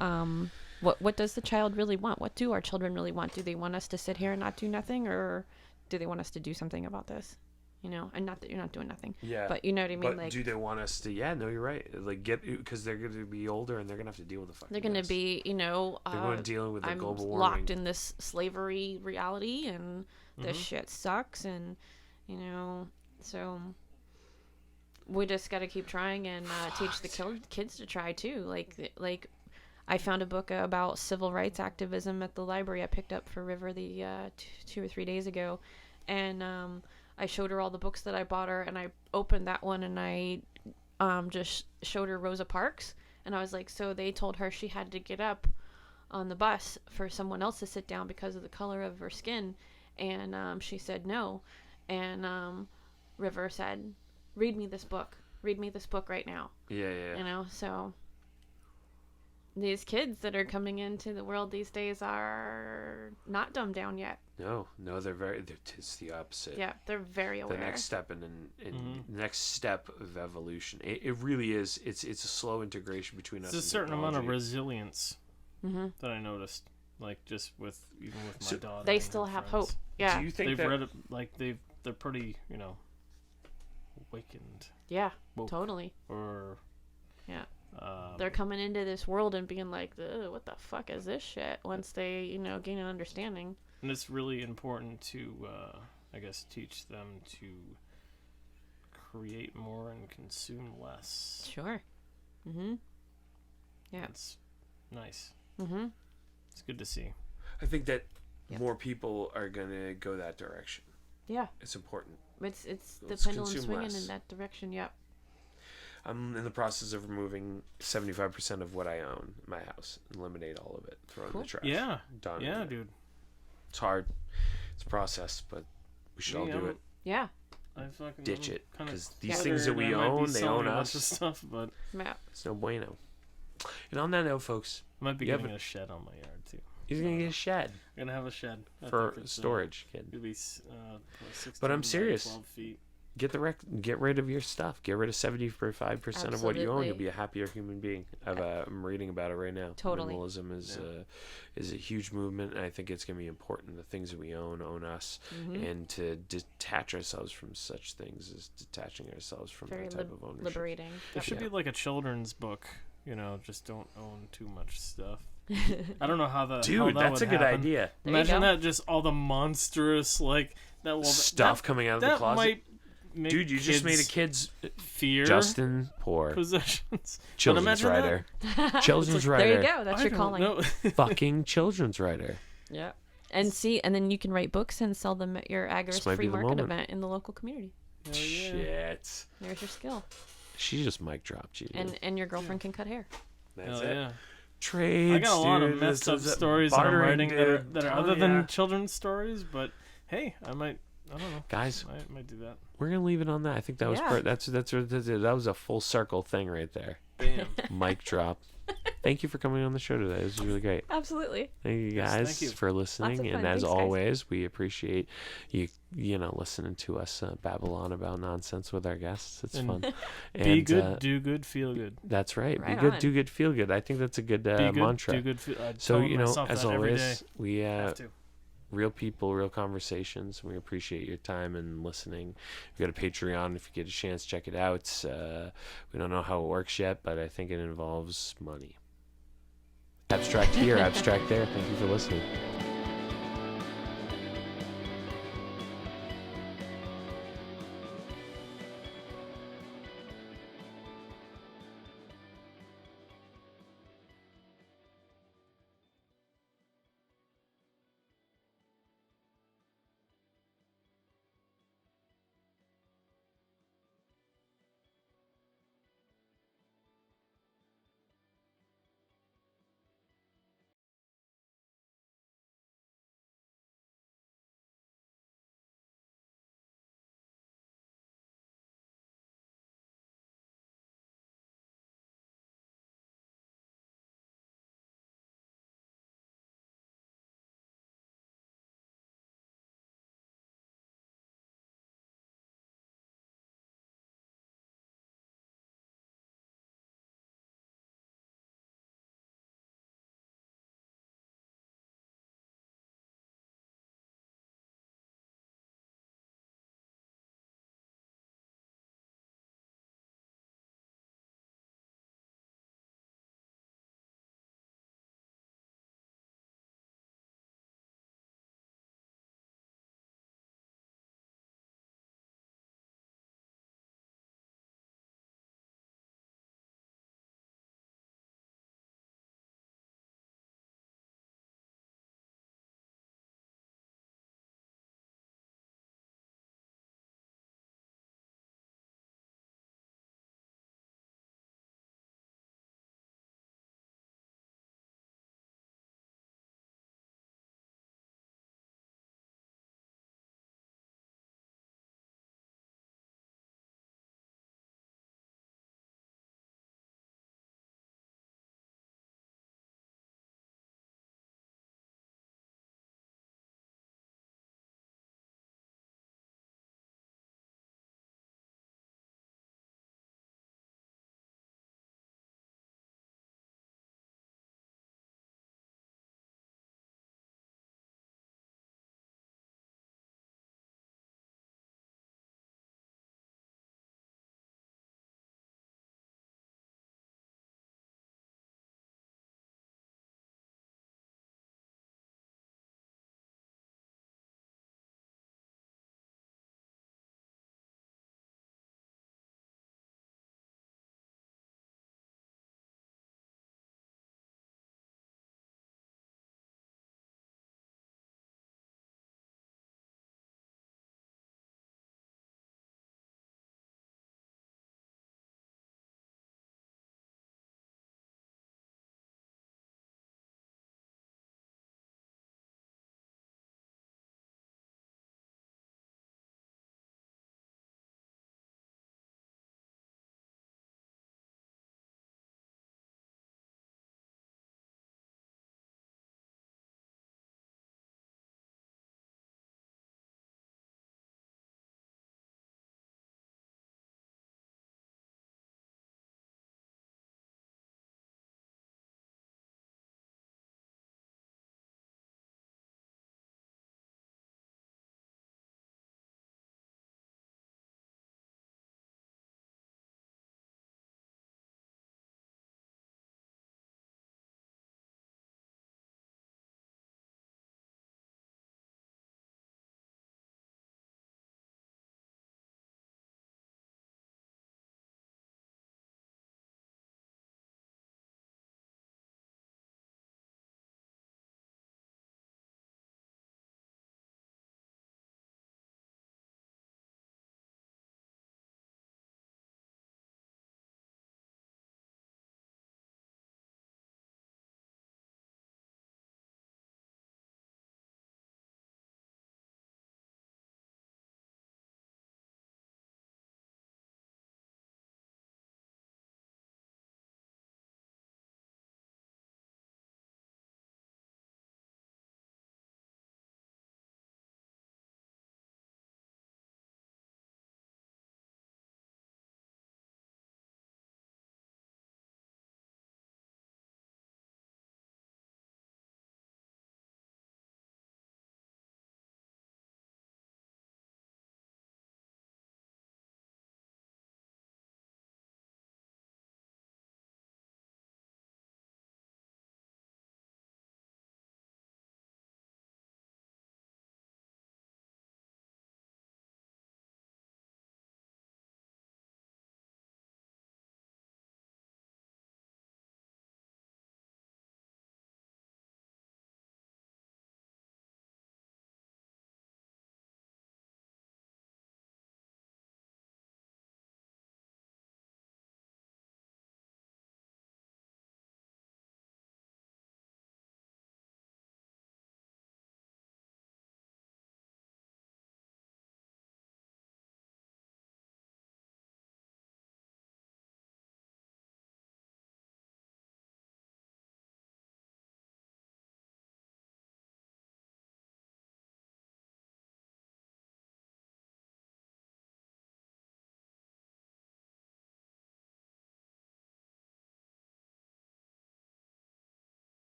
what does the child really want? What do our children really want? Do they want us to sit here and not do nothing, or do they want us to do something about this? You know, and not that you're not doing nothing. Yeah. But you know what I mean? But Like, do they want us to? Yeah, no, you're right. Like, because they're going to be older and they're going to have to deal with the fucking they're going to mess. be, you know, They're going to deal with the I'm global warming. locked in this slavery reality, and this shit sucks, and you know, so we just got to keep trying and teach the kids to try too. Like I found a book about civil rights activism at the library I picked up for River the 2 or 3 days ago, and I showed her all the books that I bought her, and I opened that one and I just showed her Rosa Parks, and I was like, so they told her she had to get up on the bus for someone else to sit down because of the color of her skin, and she said no, and River said, read me this book right now. Yeah. You know, so these kids that are coming into the world these days are not dumbed down yet. No, it's the opposite. Yeah, they're very aware. The next step the next step of evolution. It really is. It's a slow integration between us. There's a and certain amount of technology. resilience that I noticed. Like just with my daughter. They and still her have friends. hope. Yeah. Do you think They've that? read it, like they're pretty, awakened. Yeah, Woke. totally. Or Yeah. They're coming into this world and being like, ugh, what the fuck is this shit? Once they, gain an understanding. and it's really important to, I guess, teach them to create more and consume less. Sure. Mm-hmm. Yeah. It's nice. Mm-hmm. It's good to see. I think that Yep. more people are gonna go that direction. Yeah. It's important. It's the Let's pendulum consume swinging less. in that direction. Yep. I'm in the process of removing 75% of what I own in my house. Eliminate all of it. Throw it in the trash. Yeah. Done. Yeah, dude. It's hard. It's a process, but we should all do it. Yeah. I fucking Ditch it, kinda 'cause these considered things that we I might be own, they selling own a bunch us. of stuff, but Yeah. It's no bueno. And on that note, folks, I might be You have getting a shed on my yard too. he's gonna get a shed I'm gonna have a shed I for think it's, storage, kid. It'll be 16 But I'm by serious. 12 feet. Get rid of your stuff. Get rid of 75% of what you own. Absolutely. You'll be a happier human being. I'm reading about it right now. Totally. Minimalism is a huge movement, and I think it's going to be important. The things that we own us, Mm-hmm. and to detach ourselves from such things is detaching ourselves from Very that type of ownership. liberating. There should Yeah. be like a children's book. Just don't own too much stuff. I don't know how that. how Dude, that that's a would good happen. idea. There you Imagine go. that, just all the monstrous Stuff coming out of the that closet. might make Dude, you just made a kids kid's fear Justin Poor possessions. children's imagine writer. Children's writer. There you go. That's I your don't calling. know. Fucking children's writer. Yeah. And then you can write books and sell them at your Agorist might free be the market moment. event in the local community. Hell yeah. Shit. There's your skill. She just mic dropped you. Dude. And your girlfriend can cut hair. That's Hell it. yeah. Trades, I got a lot of dude. messed up This is stories that I'm bartering, writing dude. that are Hell other yeah. than children's stories, but hey, I don't know. Guys, I might do that. we're gonna leave it on that. I think that was Yeah. that was a full circle thing right there. Bam. Mic drop. Thank you for coming on the show today. This was really great. Absolutely. Thank you Yes, guys thank you. for listening, Lots of and fun. as Thanks, guys. always, we appreciate you listening to us babble on about nonsense with our guests. It's And fun. Be And, good, do good, feel good. That's right. Right Be good, on. do good, feel good. I think that's a good Be good, mantra. do good, feel. I So tell myself as that every day. always, we Have to. real people, real conversations. We appreciate your time and listening. We've got a Patreon. If you get a chance, check it out. We don't know how it works yet, but I think it involves money. Abstract here, abstract there. Thank you for listening.